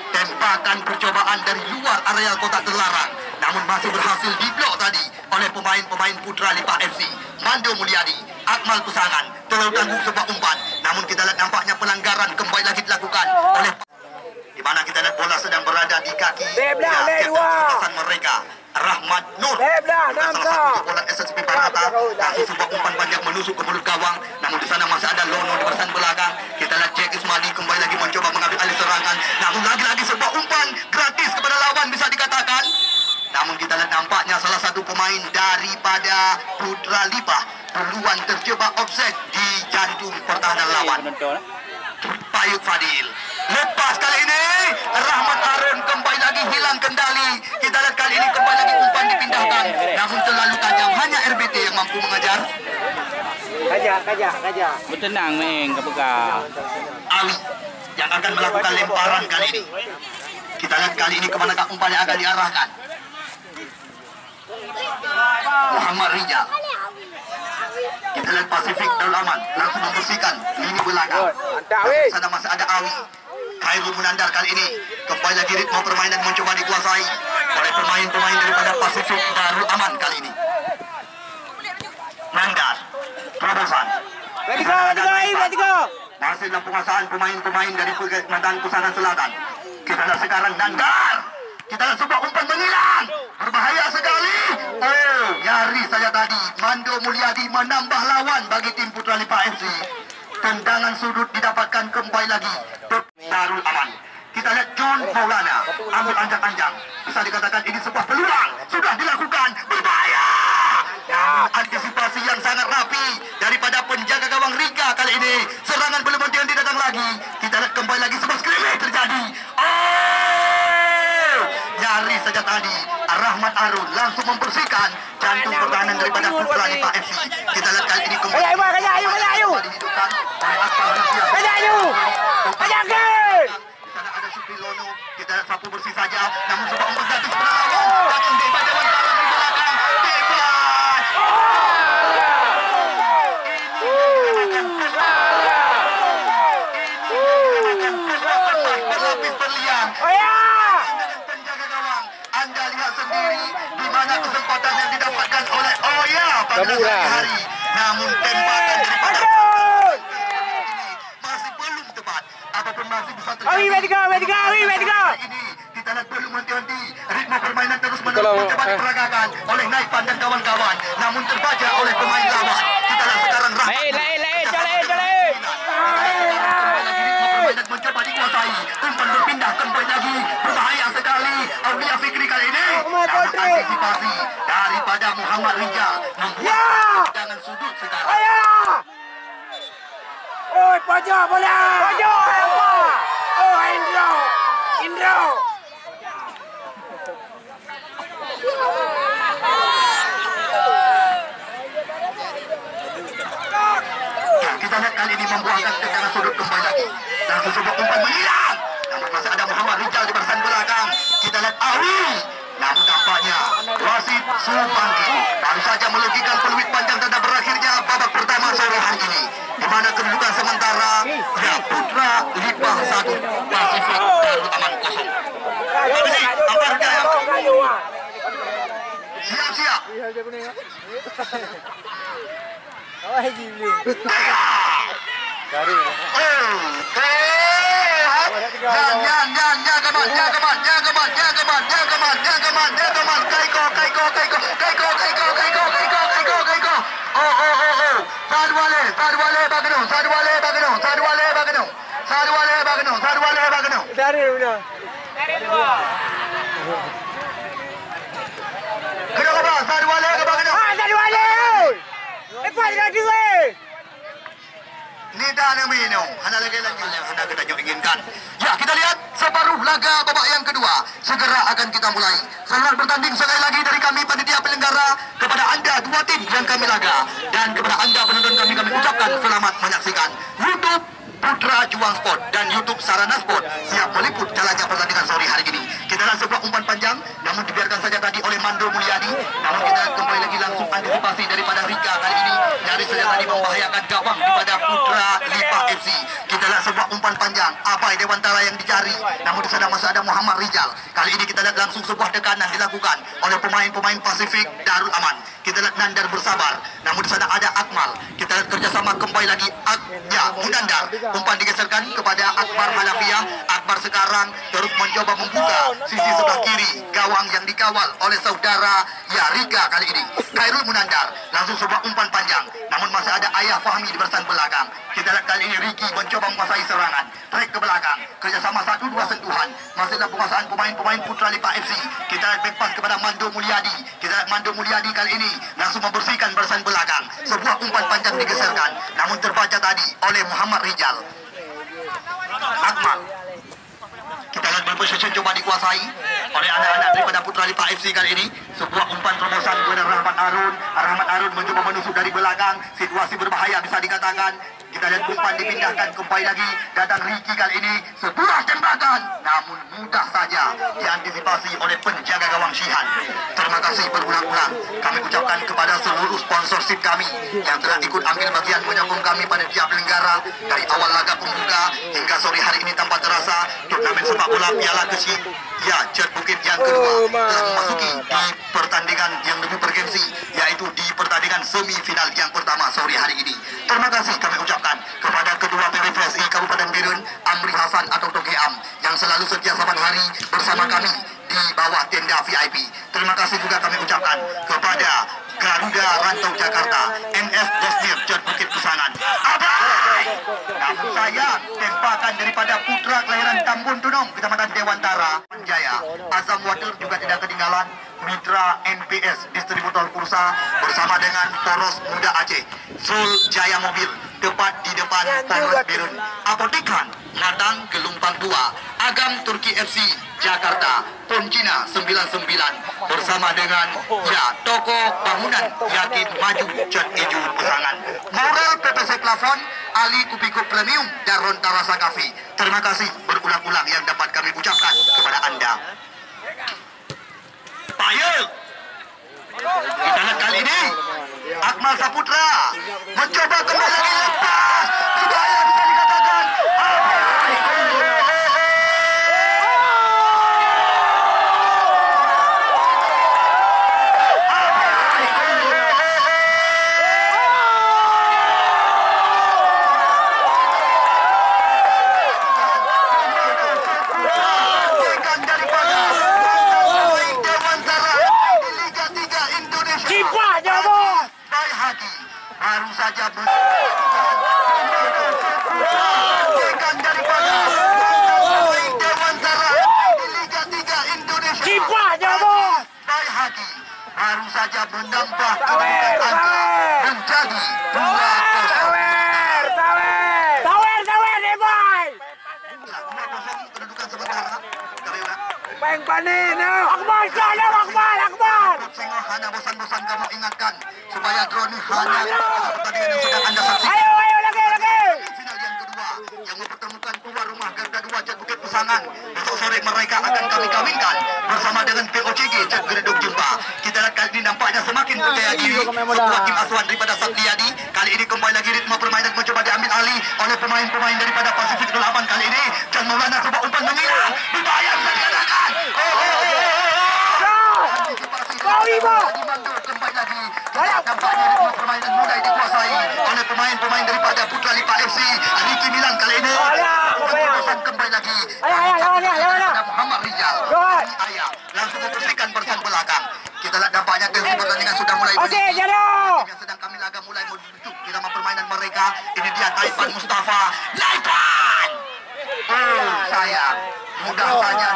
Tembakan percobaan dari luar areal kotak terlarang. Namun masih berhasil diblok tadi oleh pemain-pemain Putra Lipa FC. Mandu Mulyadi, Akmal Pusangan terlalu tangguh sebuah umpan. Namun kita lihat nampaknya pelanggaran kembali lagi dilakukan oleh di mana kita lihat bola sedang berada di kaki kesebelasan mereka. Rahmat Nur salah satu bola SSB Barata. Langsung sebuah umpan banyak menusuk ke mulut gawang. Namun di sana masih ada Lono di barisan belakang. Kita lihat Jack Ismadi kembali lagi mencoba mengambil alih serangan. Namun lagi-lagi sebuah umpan gratis kepada lawan bisa dikatakan. Namun kita lihat nampaknya salah satu pemain daripada Putra Lipa peluang terjebak offset di jantung pertahanan lawan. Payuk Fadil lepas kali ini Rahmat Arun kembali lagi hilang kendali. Kita lihat kali ini kembali lagi umpan dipindahkan. Namun terlalu tajam. Hanya RBT yang mampu mengejar. Kajak. Bertenang meng ke pegang. Awi yang akan melakukan lemparan kali ini. Kita lihat kali ini kemanakah umpan yang akan diarahkan. Muhammad Rijal. Kita lihat Pasifik Darul Aman langsung membersihkan lini belakang. Di sana masih ada Awi. Khairul Munandar kali ini kembali lagi ritme permainan mencoba dikuasai oleh pemain-pemain daripada Pasifik Darul Aman kali ini. Nandar, terobosan. Masih dalam penguasaan pemain-pemain dari Kementerian Pusangan Selatan. Kita lihat sekarang Nandar. Kita lihat sebuah umpan menghilang. Berbahaya sekali. Oh, nyaris saja tadi Mando Mulyadi menambah lawan bagi tim Putra Lipa FC. Tendangan sudut didapatkan kembali lagi. Darul Aman. Kita lihat John Maulana ambil anjang-anjang. Bisa dikatakan ini sebuah peluang. Sudah dilakukan. Berbahaya. Antisipasi yang sangat rapi daripada penjaga gawang Rika kali ini. Serangan belum henti datang lagi. Kita lihat kembali lagi sebuah scrimmage terjadi. Oh, nyaris saja tadi Rahmat Arun langsung membersihkan jantung pertahanan daripada Putra Lipa FC. Kita lihat kali ini kembali dihidupkan oleh Akbar Rizia. Di sana ada Supri Lono. Kita lihat sapu bersih saja. Namun sebuah umpan gratis berlawan. Datang Debat Dewan Kalah dari belakang. Debat. Berlapis berlian. Dengan penjaga gawang. Anda lihat sendiri di mana kesempatan yang didapatkan oleh Oya pada hari. Namun tembakan daripada ini masih belum tepat. Apapun masih bisa terjadi. Ini kita lihat belum henti-henti. Ritme permainan terus menerus mencoba diperagakan oleh Naifan dan kawan-kawan. Namun terbaca oleh pemain lawan. Kita lihat sekarang permainan mencoba dikuasai. Umpan berpindah kembali lagi. Berbahaya sekali. Aulia Fikri kali ini. Namun antisipasi daripada Muhammad Rijal membuat tendangan sudut sekarang. Pojok bola. Indro. Kita lihat kali ini membuahkan tendangan sudut kembali lagi. Langsung sebuah umpan menghilang. Namun masih ada Muhammad Rijal di barisan belakang. Kita lihat Awi. Namun nampaknya wasit Supangki baru saja melogikkan peluit panjang tanda berakhirnya babak pertama sore hari ini. Di mana kedudukan sementara ya Putra Lipa 1, Pasifik Darul Aman 0. Ini Akbar Jaya. Siap-siap. Nida Namino, hanya lagi-lagi yang anda kita inginkan. Ya, kita lihat separuh laga babak yang kedua. Segera akan kita mulai. Selamat bertanding sekali lagi dari kami panitia penyelenggara kepada anda dua tim yang kami laga dan kepada anda penonton kami ucapkan selamat menyaksikan YouTube Putra Juang Sport dan YouTube Sarana Sport siap meliput jalannya pertandingan sore hari ini. Kita lihat sebuah umpan panjang, namun dibiarkan saja tadi oleh Mando Mulyadi. Namun kita kembali lagi langsung antisipasi daripada Rika kali ini. Nyaris saja tadi membahayakan gawang daripada Putra Lipa FC. Kita lihat sebuah umpan panjang, Abai Dewantara yang dicari. Namun di sana masih ada Muhammad Rijal. Kali ini kita lihat langsung sebuah tekanan dilakukan oleh pemain-pemain Pasifik Darul Aman. Kita lihat Nandar bersabar. Namun di sana ada Akmal. Kita lihat kerjasama kembali lagi Munandar. Umpan digeserkan kepada Akbar Hanafiah. Akbar sekarang terus mencoba membuka sisi sebelah kiri gawang yang dikawal oleh saudara Rika kali ini. Khairul Munandar langsung sebuah umpan panjang. Namun masih ada Ayah Fahmi di barisan belakang. Kita lihat kali ini Ricky mencoba menguasai serangan. Trek ke belakang. Kerjasama 1-2 sentuhan. Masih ada penguasaan pemain-pemain Putra Lipa FC. Kita lihat back pass kepada Mando Mulyadi. Kita lihat Mando Mulyadi kali ini langsung membersihkan barisan belakang. Sebuah umpan panjang digeserkan. Namun terbaca tadi oleh Muhammad Rijal. Akmal. Kita lihat berposition coba dikuasai oleh anak-anak daripada Putra Lipa FC kali ini. Sebuah umpan terobosan kepada Rahmat Arun. Rahmat Arun mencoba menusuk dari belakang. Situasi berbahaya bisa dikatakan. Kita lihat umpan dipindahkan kembali lagi. Datang Ricky kali ini. Sebuah tembakan. Namun mudah saja diantisipasi oleh penjaga gawang Syihan. Terima kasih berulang-ulang. Kami ucapkan kepada seluruh sponsorship kami yang telah ikut ambil bagian menyokong kami pada tiap penyelenggara. Dari awal laga pembuka hingga sore hari ini tanpa terasa. Turnamen sepak bola Piala Kesit Cer Bukit yang kedua telah memasuki di pertandingan yang lebih bergengsi, yaitu di pertandingan semifinal yang pertama sore hari ini. Terima kasih kami ucapkan kepada Ketua PBVSI Kabupaten Birun, Amri Hasan atau Toge Am, yang selalu selalu setia saban hari bersama kami di bawah tenda VIP. Terima kasih juga kami ucapkan kepada Garuda Rantau Jakarta, NS Desmir Jod Bukit Pusangan. Abai! Namun saya tembakan daripada putra kelahiran Tambun Tunong, Kecamatan Dewantara, Jaya. Azam Water juga tidak ketinggalan. Mitra NPS distributor pulsa bersama dengan Poros Muda Aceh. Sul Jaya Mobil tepat di depan Poros Birun. Apotekan Matang Gelumpang 2, Agam Turki FC Jakarta, Poncina 99 bersama dengan toko bangunan Yakin Maju Cat Ijo Pusangan. Moral PPC Plafon, Ali Kupiko Premium dan Ronta Rasa Kafe. Terima kasih berulang-ulang yang dapat kami ucapkan kepada Anda. Payel. Kita lihat kali ini Akmal Saputra mencoba kembali lagi lepas. Berbahaya bisa dikatakan. Baru saja daripada Dewan Zara di Liga 3 Indonesia. Kiparnya bos. Baik Haki baru saja menambah kedudukan angka menjadi 2-0. Sawer deh boy. 2-0 kedudukan sementara. Peng panin. Akbar. Hanya bosan-bosan kamu ingatkan supaya drone hanya pertandingan yang sedang Anda saksikan. Ayo lagi. Final yang kedua yang mempertemukan tuan rumah Garuda 2 Cat Bukit Pusangan. Besok sore mereka akan kami kawinkan bersama dengan POCG Cat Gereduk Jumpa. Kita lihat kali ini nampaknya semakin percaya diri sebuah tim asuhan daripada Satyadi. Kali ini kembali lagi ritme permainan mencoba diambil alih oleh pemain-pemain daripada Pasifik 8 kali ini. Jan Maulana coba umpan mengira. Berbahaya bisa dikatakan. Kembali lagi nampaknya ritme permainan mulai dikuasai oleh pemain-pemain daripada Putra Lipa FC. Ricky Milan kali ini kembali lagi Muhammad Rizal Ayah langsung membersihkan bersan belakang. Kita lihat nampaknya tensi pertandingan sudah mulai yang sedang kami laga mulai menuju irama permainan mereka. Ini dia Taipan Mustafa. Taipan sayang mudah saja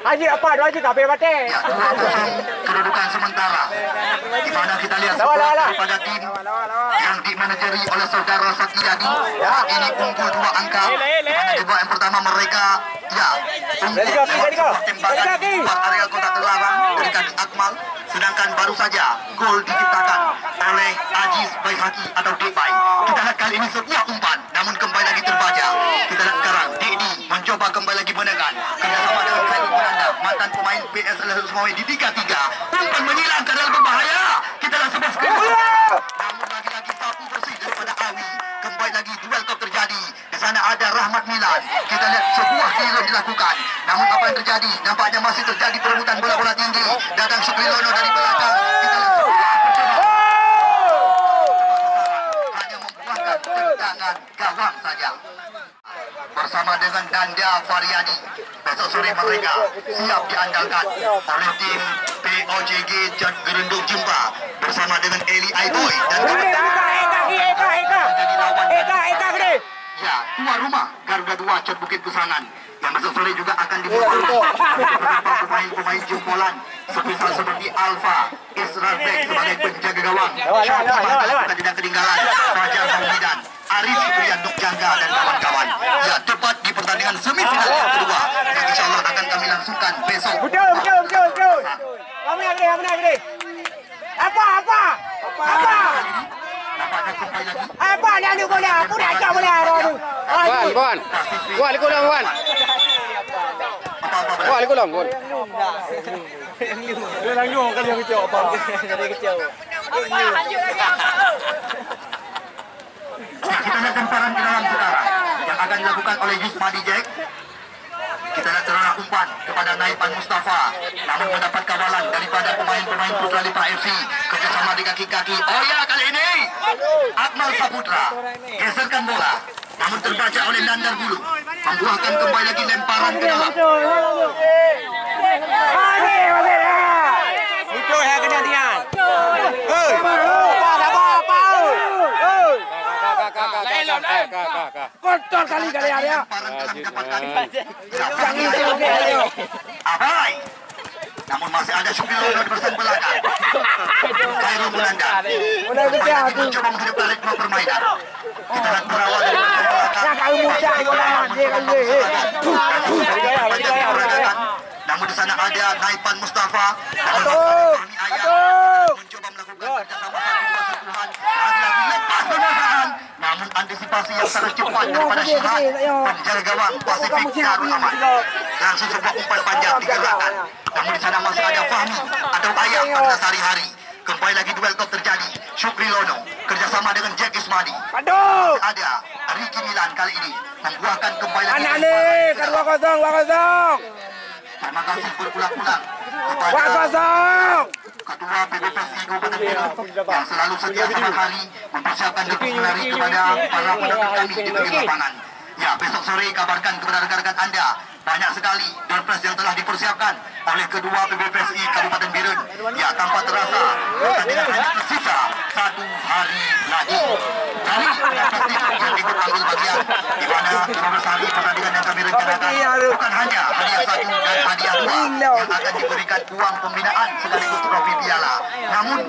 Haji apa? Haji tak boleh mati. Ya, 2-0 kedudukan sementara. Di mana kita lihat daripada tim yang dimanajeri oleh saudara Satyadi. Saat ini unggul 2 angka. Di mana di babak yang pertama mereka unggul lewat tembakan 4 areal kotak terlarang dari kaki Akmal. Sedangkan baru saja gol diciptakan oleh Aziz Baihaki atau Debai. Kita lihat kali ini sebuah umpan, namun kembali lagi terbaca. Kita lihat sekarang Dedi mencoba kembali lagi menekan kerjasama dengan Khairul Belanda, mantan pemain PSL Sumawe di Liga 3. Umpan menyilang ke dalam berbahaya. Kita lihat sebuah skor. Namun lagi-lagi sapu bersih daripada Awi. Kembali lagi duel kop terjadi. Di sana ada Rahmat Milan. Kita lihat sebuah kilo dilakukan. Namun apa yang terjadi? Nampaknya masih terjadi perebutan bola-bola tinggi. Datang Supriyono dari belakang. Kita lihat hanya membuahkan tendangan gawang saja. Bersama dengan Danda Faryadi. Besok sore mereka siap diandalkan oleh tim POCG Cat Gereduk Jumpa bersama dengan Eli Aiboy dan tuan rumah Garuda 2 Cat Bukit Pusangan yang besok sore juga akan dimulai beberapa pemain-pemain jempolan seperti Alfa Israel Beck sebagai penjaga gawang, Syafah tidak ketinggalan, Fajar Hamidan, Arif Supriyan Nukjangga dan kawan-kawan. Ya, tepat di pertandingan semifinal yang kedua yang insya Allah akan kami langsungkan besok. Betul. Apa? Nampaknya kembali lagi. Apa dah ni bola? Aku dah cak bola tu. Buan. Buan ikut long, Buan. Apa-apa. Buan ikut long, Buan. Dia lanjut kan yang kecil apa? Dia kecil. Kita lihat temparan di dalam sekarang yang akan dilakukan oleh Yusmadi Jack. Kita nak terorah umpan kepada Naipan Mustafa, namun mendapat kawalan daripada pemain-pemain Putra Lipa FC kerjasama di kaki-kaki. Oh ya, kali ini Akmal Saputra geserkan bola, namun terbaca oleh Nandar Bulu, membuahkan kembali lagi lemparan ke dalam. Muncul yang kena tian. Kotor kali ya. Abai. Namun masih ada Syukrilono di bersama belakang. Khairul Munanda. Mencoba menghidupkan ritme permainan. Kita lihat berawal dari belakang. Namun di sana ada Naipan Mustafa. Mencoba melakukan kerjasama satu dua sentuhan. Lagi-lagi lepas penasaan. Namun antisipasi yang sangat cepat daripada Syihad, penjaga gawang Pasifik Darul Aman. Langsung sebuah umpan panjang digerakkan. Namun di sana masih ada Fahmi atau Ayah pada hari-hari. Kembali lagi duel top terjadi. Syukrilono kerjasama dengan Jack Ismadi. Ada Ricky Milan kali ini membuahkan kembali lagi. Anak ni, kan 2-0. Terima kasih berulang-ulang kepada 2-0. Ketua PBPSI Kabupaten Biren yang selalu setia sama kali mempersiapkan hari kepada para penerbit kami di bagian lapangan. Ya, besok sore kabarkan kepada rekan-rekan anda banyak sekali door prize yang telah dipersiapkan oleh kedua PBPSI Kabupaten Biren. Ya, tanpa terasa pertandingan hanya tersisa 1 hari lagi. Dari perspektif yang ikut ambil bagian di mana 15 hari pertandingan yang kami rencanakan bukan hanya hadiah 1 dan hadiah 2 yang akan diberikan uang pembinaan sekaligus trofi piala. Namun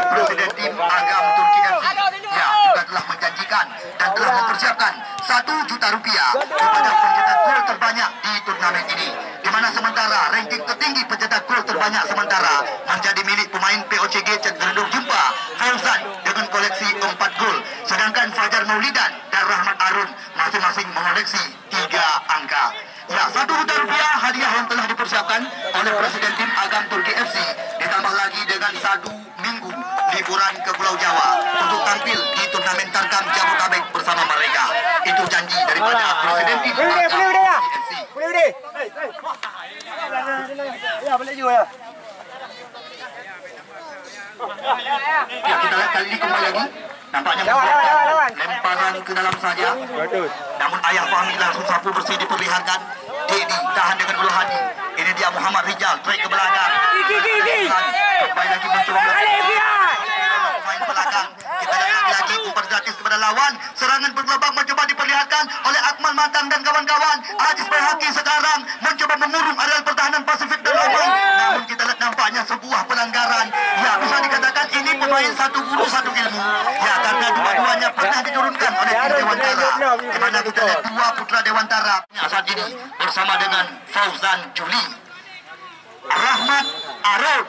Presiden tim Agam Turki FC ya juga telah menjanjikan dan telah mempersiapkan Rp1 juta kepada pencetak gol terbanyak di turnamen ini, di mana sementara ranking tertinggi pencetak gol terbanyak sementara menjadi milik pemain POCG Cenderung Jumpa Fauzan dengan koleksi 4 gol, sedangkan Fajar Maulidan dan Rahmat Arun masing-masing mengoleksi 3 angka. Ya, Rp1 juta hadiah yang telah dipersiapkan oleh Presiden tim Agam Turki FC, ditambah lagi dengan 1 minggu liburan ke Pulau Jawa untuk tampil di turnamen Tarkam Jabodetabek bersama mereka. Itu janji daripada Presiden tim Agam Turki FC. Ya, kita lihat kali ini kembali lagi. Nampaknya lemparan ke dalam saja. Namun Ayah Fahmi langsung sapu bersih diperlihatkan. Dedi tahan dengan ulu hati. Ini dia Muhammad Rijal, trek ke belakang. Kembali lagi mencoba main belakang. Kita lihat lagi umpan gratis kepada lawan. Serangan bergelombang mencoba diperlihatkan oleh Akmal Matang dan kawan-kawan. Ajis Bayhaqi sekarang mencoba mengurung areal pertahanan Pasifik dan Lawan. Namun kita lihat nampaknya sebuah pelanggaran. Ya, bisa dikatakan ini pemain satu guru satu ilmu. Ya, karena dua-duanya pernah diturunkan oleh tim Dewantara. Di mana kita lihat 2 putra Dewantara saat ini bersama dengan Fauzan Juli, Rahmat Arun.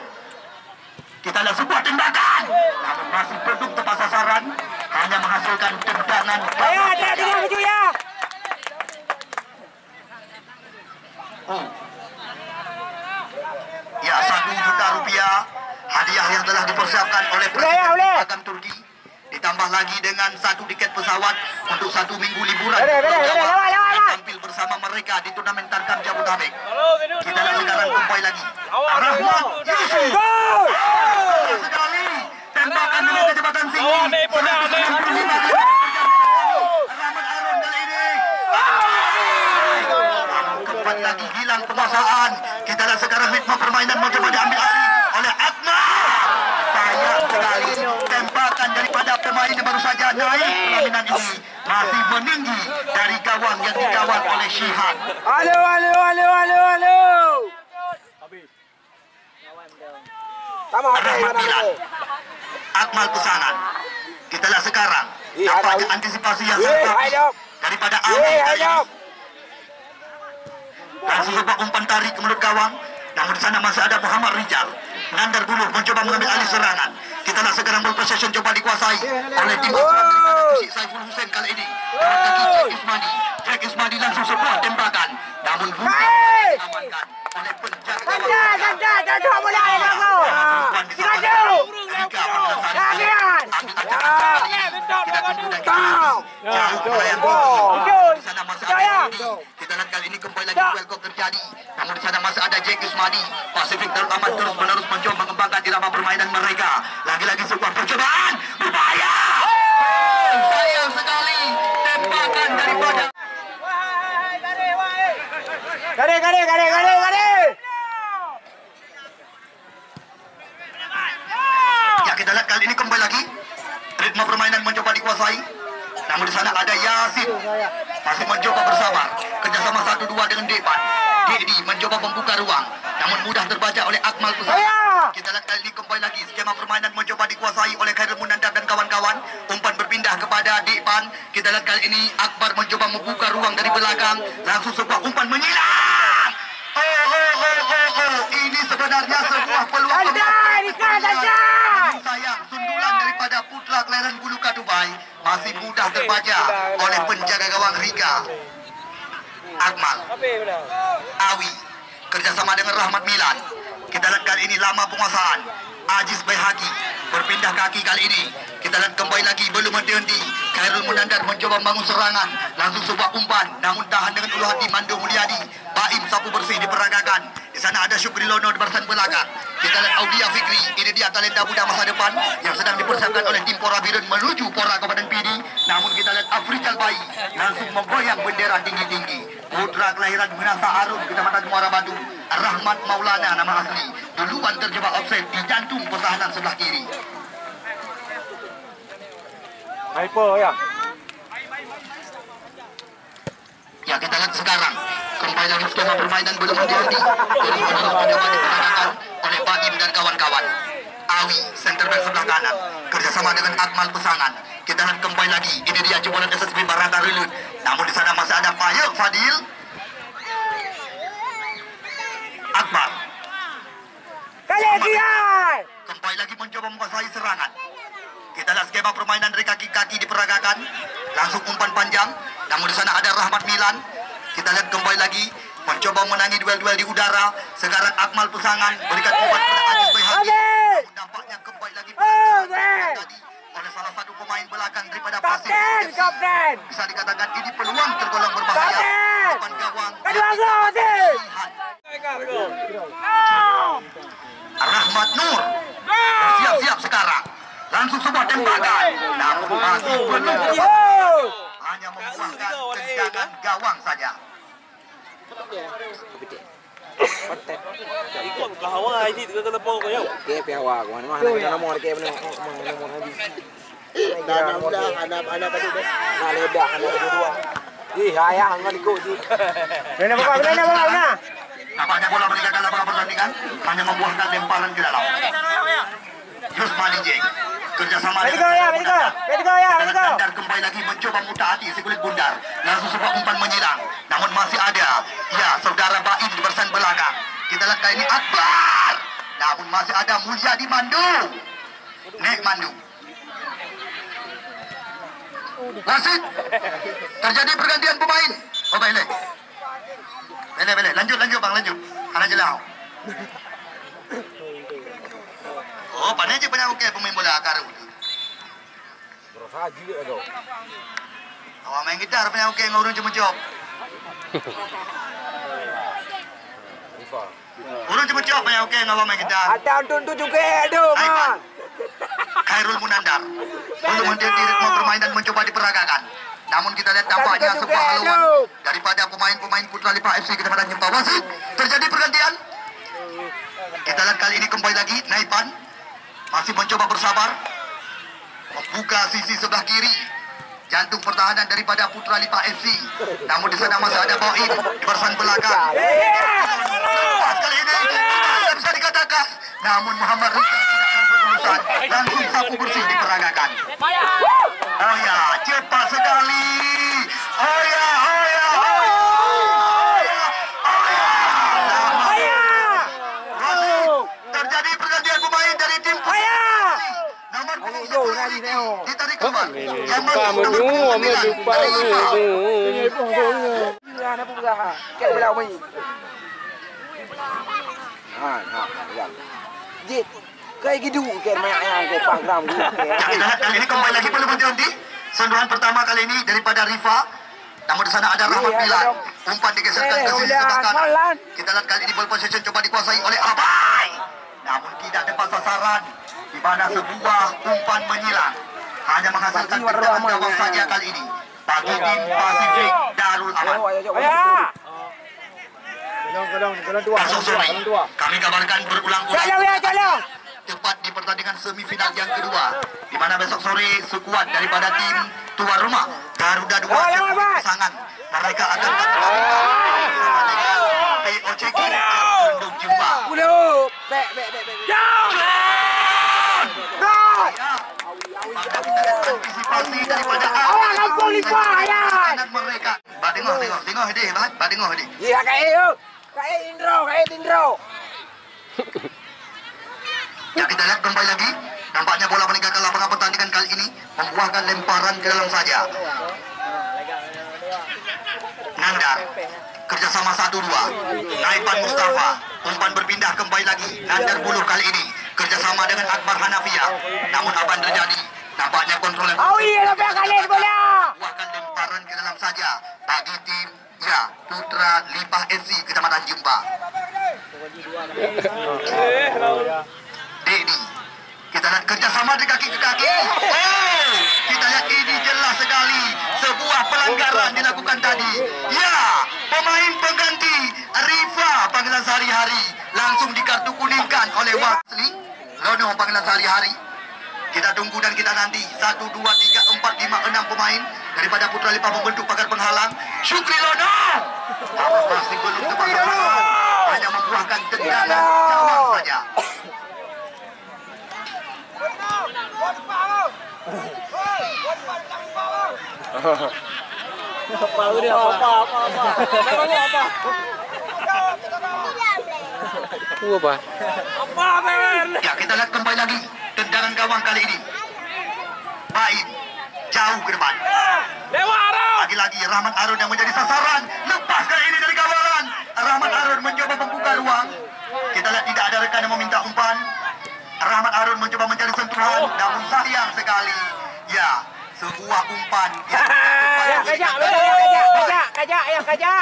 Kita lihat sebuah tembakan, namun masih belum tepat sasaran, hanya menghasilkan tendangan. Ayo, ada ya. Ya, Rp1 juta hadiah yang telah dipersiapkan oleh Presiden Agam Turki, ditambah lagi dengan 1 tiket pesawat untuk 1 minggu liburan ke Pulau Jawa dan tampil bersama mereka di turnamen Tarkam Jabodetabek. Kita lihat sekarang kembali lagi Rahmat Yusuf. Sekali tembakan dengan kecepatan tinggi. Rahmat Arun kali ini. Kembali lagi hilang penguasaan. Kita lihat sekarang ritme permainan mencoba diambil alih oleh Akmal. Sayang sekali tembakan daripada pemain yang baru saja naik permainan ini masih meninggi dari gawang yang dikawal oleh Syihad. Halo. Rahmat Milan, Akmal Pesanan. Kita lihat sekarang nampaknya antisipasi yang sangat bagus daripada Amin kali ini. Langsung sebuah umpan tarik ke mulut gawang. Namun di sana masih ada Muhammad Rijal. Nandar Buluh mencoba mengambil alih serangan. Kita lihat sekarang ball possession coba dikuasai oleh tim Saiful Hussein kali ini. Lewat kaki Jack Ismadi langsung sebuah tembakan. Namun bukan diamankan oleh penjaga gawang. Kita tunggu dan kita jauh pelayan. Di sana masih ada ini. Kita lihat kali ini kembali lagi duel kok terjadi. Namun di sana masih ada Jack Yusmadi. Pasifik dan Aman terus-menerus mencoba mengembangkan irama permainan mereka. Lagi-lagi sebuah percobaan. Berbahaya. Sayang sekali. Tembakan daripada... Gade. Ya, kita lihat kali ini kembali lagi. Ritme permainan mencoba dikuasai. Namun di sana ada Yasin. Masih mencoba bersabar. Kerjasama 1-2 dengan Depan. Dedi mencoba membuka ruang. Namun mudah terbaca oleh Akmal Pusat. Kita lihat kali ini kembali lagi. Skema permainan mencoba dikuasai oleh Khairul Munandar dan kawan-kawan. Umpan berpindah kepada Depan. Kita lihat kali ini Akbar mencoba membuka ruang dari belakang. Langsung sebuah umpan menyilang. Ini sebenarnya sebuah peluang sayang, sundulan daripada Putra Kleren Buluka Dubai masih mudah terbaca oleh penjaga gawang Riga. Akmal Awi kerjasama dengan Rahmat Milan. Kita lihat kali ini lama penguasaan Aziz Bayhaqi berpindah kaki kali ini. Kita lihat kembali lagi belum henti-henti. Khairul Munandar mencoba membangun serangan. Langsung sebuah umpan. Namun tahan dengan ulu hati Mando Mulyadi. Baim sapu bersih diperagakan. Di sana ada Syukri Lono di barisan belakang. Kita lihat Audia Fikri. Ini dia talenta muda masa depan yang sedang dipersiapkan oleh tim Pora Birun menuju Pora Kabupaten Pidi. Namun kita lihat Afrikal Bayi langsung menggoyang bendera tinggi-tinggi. Putra kelahiran Minasa Arun, Kecamatan Muara Batu, Rahmat Maulana nama asli. Duluan terjebak offside di jantung pertahanan sebelah kiri. Hyper ya. Ya, kita lihat sekarang kembali lagi skema permainan belum henti-henti. Jadi mencoba diperagakan oleh Baim dan kawan-kawan. Awi center back sebelah kanan kerjasama dengan Akmal Pesangan. Kita lihat kembali lagi. Ini dia jebolan SSB Barata Rilut. Namun di sana masih ada Payek Fadil. Akbar kembali lagi mencoba menguasai serangan. Kita lihat skema permainan dari kaki-kaki diperagakan. Langsung umpan panjang. Namun di sana ada Rahmat Milan. Kita lihat kembali lagi mencoba menangi duel-duel di udara. Sekarang Akmal Pesangan berikan umpan kepada Aziz Bayhaqi. Dampaknya kembali lagi tadi oleh salah satu pemain belakang daripada Pasir. Bisa dikatakan ini peluang tergolong berbahaya. Depan gawang. Rahmat Nur bersiap-siap sekarang. Langsung sebuah tembakan. Namun masih belum. Hanya membuahkan tendangan gawang saja. Ikut kawan ini tu kena pokok kau. Ke piawa ko mana kita nomor ke benar nomor habis. Anak tadi deh. Nah ledak anak kedua. Ih, ayah enggak ikut sih. Benar apa? Nampaknya bola meninggalkan lapangan pertandingan hanya membuahkan lemparan ke dalam. Yusmadi Jeng kerjasama Bundar kembali lagi mencoba mutaati si kulit bundar. Langsung sebuah umpan menyilang. Namun masih ada ya saudara Baim di barisan belakang. Kita lihat kali ini Akbar. Namun masih ada Mulyadi Mandu. Nek Mandu. Wasit. Terjadi pergantian pemain. Oh baik. Boleh. Lanjut bang, lanjut. Karena jelau. Oh, pandai je punya okey pemain bola akar itu. Terus haji tu. Awak main gitar punya okey ngurung cuma job. Urung cuma job punya okey ngawak main gitar. Ada untuk juga aduh, man. Khairul Munandar belum henti-henti ritme permainan mencoba diperagakan. Namun kita lihat tampaknya sebuah haluan daripada pemain-pemain Putra Lipa FC Kecamatan Nyempau. Wasit, terjadi pergantian. Kita lihat kali ini kembali lagi Naipan masih mencoba bersabar membuka sisi sebelah kiri jantung pertahanan daripada Putra Lipa FC. Namun di sana masih ada Baim di barisan belakang. Kali ini tidak bisa dikatakan. Namun Muhammad Rizal tidak mampu urusan. Langsung sapu bersih diperagakan. Oh ya, cepat sekali. Oh ya. Terjadi pergantian pemain dari tim nomor 11 ditarik kembali. Kayak gitu kayak banyak ke program gitu. Kali ini kembali lagi belum henti. Sentuhan pertama kali ini daripada Rifa. Namun di sana ada Rahmat Milan. Umpan digeserkan ke sisi sebelah kanan. Kita lihat kali ini ball possession coba dikuasai oleh Abai. Namun tidak tepat sasaran. Di mana sebuah umpan menyilang hanya menghasilkan tendangan gawang saja kali ini bagi tim Pasifik Darul Aman. Esok sore kami kabarkan berulang-ulang tepat di pertandingan semifinal yang kedua, di mana besok sore sekuat daripada tim tuan rumah Garuda 2 pasangan mereka akan POCG untuk jumpa. Antisipasi daripada kanan mereka. Tengok deh. Iya kayak Indro. Ya, kita lihat kembali lagi. Nampaknya bola meninggalkan lapangan pertandingan kali ini membuahkan lemparan ke dalam saja. Nandar kerjasama 1-2. Naipan Mustafa. Umpan berpindah kembali lagi. Nandar buluh kali ini kerjasama dengan Akbar Hanafiah. Namun apa yang terjadi? Nampaknya kontrol yang buahkan lemparan ke dalam saja bagi tim Putra Lipah FC Kecamatan Jumpa. Dedi, kita lihat kerjasama di kaki ke kaki. Oh, kita lihat ini jelas sekali sebuah pelanggaran dilakukan tadi. Ya, pemain pengganti Rifa panggilan sehari-hari langsung dikartu kuningkan oleh Wasli Lono panggilan sehari-hari. Kita tunggu dan kita nanti 1, 2, 3, 4, 5, 6 pemain daripada Putra Lipah membentuk pagar penghalang. Syukri Lono masih belum tepat sasaran, hanya membuahkan tendangan jawab saja. Ya, kita lihat kembali lagi tendangan gawang kali ini. Baik, jauh ke depan. Lagi-lagi Rahmat Arun yang menjadi sasaran. Lepas kali ini dari kawalan. Rahmat Arun mencoba membuka ruang. Kita lihat tidak ada rekan yang meminta umpan. Rahmat Arun mencoba mencari sentuhan, namun sayang sekali. Ya, sebuah umpan.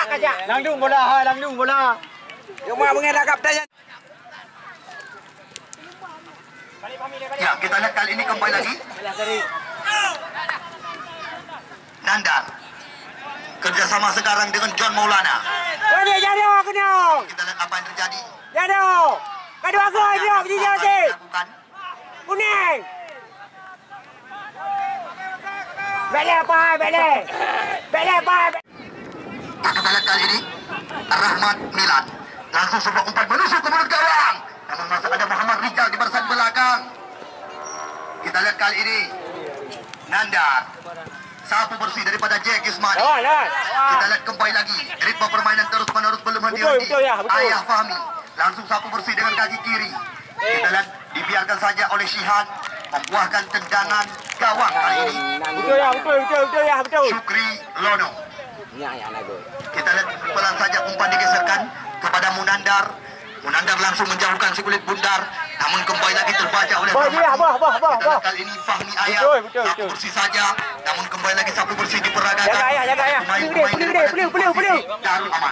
Kajak. Langdung bola. Yang mau mengelak kaptennya. Ya, kita lihat kali ini kembali lagi. Nandar kerjasama sekarang dengan John Maulana. Kita lihat apa yang terjadi. Kedua gol dia Lakukan. Kuning. Bele apa? Kita lihat kali ini Rahmat Milan langsung sebuah umpan menusuk ke mulut gawang. Namun masih ada Muhammad Rijal di barisan belakang. Kita lihat kali ini Nandar sapu bersih daripada Jack Ismani. Kita lihat kembali lagi ritme permainan terus-menerus belum henti-henti. Ayah Fahmi langsung sapu bersih dengan kaki kiri. Kita lihat dibiarkan saja oleh Shihan membuahkan tendangan gawang kali ini. Betul. Syukri Lono. Kita lihat pelan saja umpan digeserkan kepada Munandar. Munandar langsung menjauhkan si kulit bundar, namun kembali lagi terbaca oleh Rahmat. Kali ini Fahmi Ayah sapu bersih saja, namun kembali lagi sapu bersih diperagakan. Jaga ayah. Beliau. Darul Aman.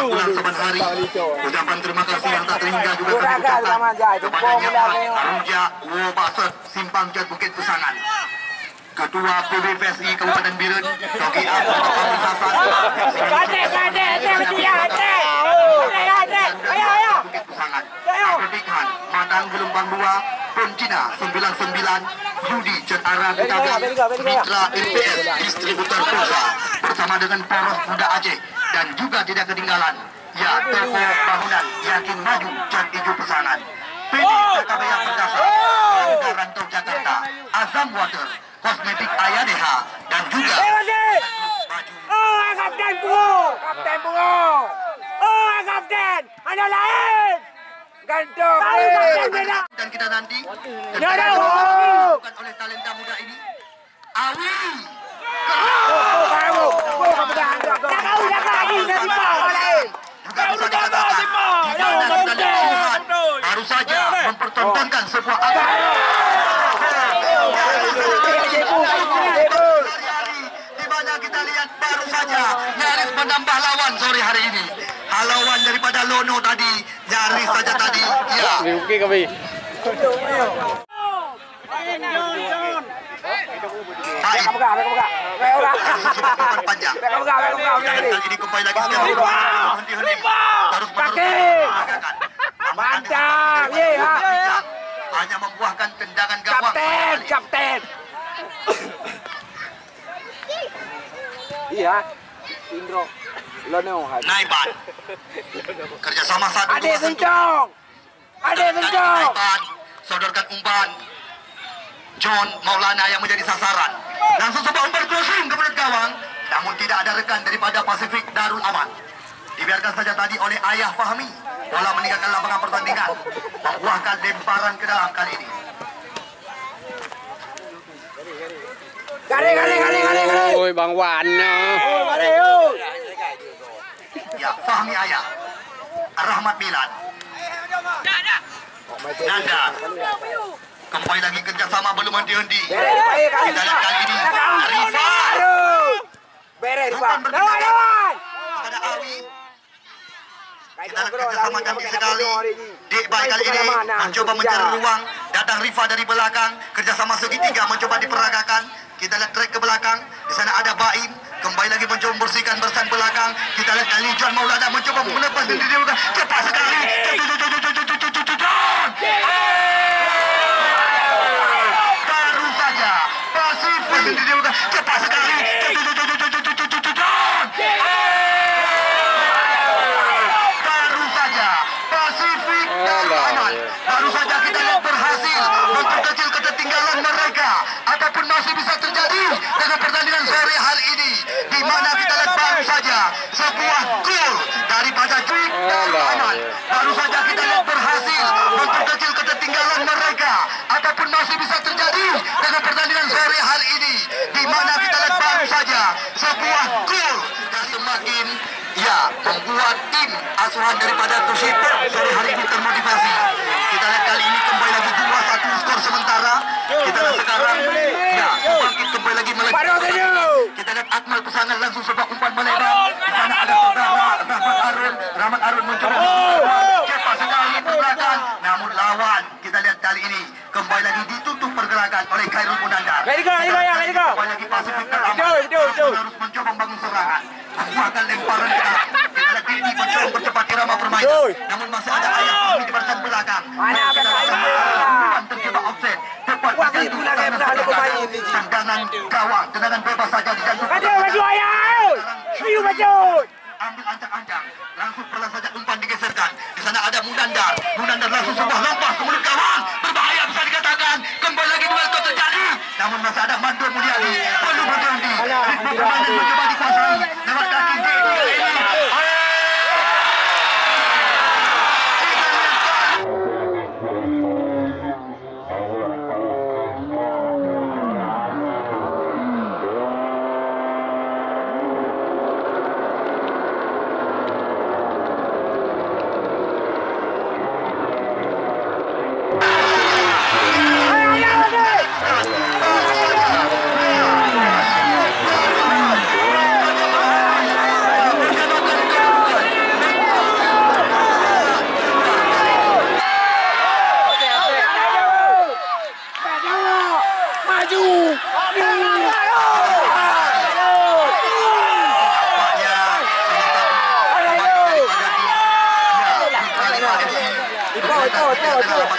Ulang saban hari. Ucapan terima kasih yang tak terhingga juga kami ucapkan kepada Arunja Wobaset Simpang Jat Bukit Pesangan, Ketua PBPSI Kabupaten Birun, Toki Abdul Abdul Hasan, Bukit Pesangan, Pertikan, Madang Gelombang 2, Poncina 99, Yudi Cetara Betawi, Mitra MPS Distributor Pulsa, bersama dengan Poros Muda Aceh, dan juga tidak ketinggalan, ya toko bangunan Yakin Maju Cat Ijo Pesangan, PD PKB yang berdasar, Pemda Rantau Jakarta, Azam Water, Kosmetik Ayadeha, dan juga Kapten, ada lain. Gantung. Dan kita nanti bukan oleh talenta muda ini, Awi. Baru saja mempertontonkan sebuah menambah lawan sore hari ini. Lawan daripada Lono tadi nyaris saja tadi. Ya. Mungkin kami. Baik. Kamu Panjang. Kali ini kembali lagi henti-henti. Terus Mantap, ye, ha. hanya membuahkan tendangan gawang. Kapten. Iya. Indro. Lono. Naiban. Kerjasama satu Ade dua sentuh. Bencong. Ade Bencong. Naiban. Sodorkan umpan. John Maulana yang menjadi sasaran. Langsung coba umpan crossing ke perut gawang. Namun tidak ada rekan daripada Pasifik Darul Aman. Dibiarkan saja tadi oleh Ayah Fahmi. Bola meninggalkan lapangan pertandingan. Membuahkan lemparan ke dalam kali ini. Kali. Ôi Bang Wan. Ya, Fahmi Ayah. Rahmat Milan. Nanda. Kembali lagi kerjasama belum henti-henti. Kita lihat kali ini. Rifa. Beres, Bukan Pak. berpindah. Kepada Awi. Kita lihat kerjasama cantik sekali. Dek Bai kali ini mencoba mencari ruang. Datang Rifa dari belakang. Kerjasama segitiga mencoba diperagakan. Kita lihat track ke belakang. Di sana ada Baim. Kembali lagi mencoba membersihkan bersan belakang. Kita lihat kali ini John Maulana mencoba melepas diri dia. Cepat sekali. Baru saja Pasifik cepat sekali. Baru saja Pasifik Darul Aman. Baru saja kita lihat berhasil memperkecil ketertinggalan mereka. Apapun masih bisa terjadi dengan pertandingan sore hari ini, di mana kita lihat baru saja sebuah gol daripada Pasifik Darul Aman. Baru saja kita lihat berhasil memperkecil ketertinggalan mereka. Apapun masih bisa terjadi dengan pertandingan sore hari ini, di mana kita lihat baru saja sebuah gol dan semakin membuat tim asuhan daripada Tushito sore hari ini termotivasi. Kita lihat kali ini kembali lagi 2-1 skor sementara. Kita lihat sekarang bangkit kembali lagi melebar. Kita lihat Akmal Pesangan langsung sebuah umpan melebar. Di sana ada saudara Rahmat Arun mencoba cepat sekali pergerakan. Namun lawan kita lihat kali ini kembali lagi ditutup pergerakan oleh Khairul Munandar. Kembali lagi Pasifik harus mencoba membangun serangan. Membuahkan lemparan ke dalam. Kita lihat Didi mencoba mempercepat irama permainan. Namun masih ada Ayah Fahmi di barisan belakang. Kita lihat terjebak offset. Tepat tendangan gawang, tendangan bebas saja di jantung. Ambil ancang-ancang, langsung perlahan saja umpan digeserkan. Di sana ada Munandar langsung sebuah lompat ke mulut gawang, berbahaya bisa dikatakan. Kembali lagi duel itu terjadi, namun masih ada Mandor Mulyadi, belum berhenti. Ritme permainan mencoba dikuasai lewat kaki Didi kali ini.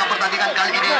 Pertandingan kali ini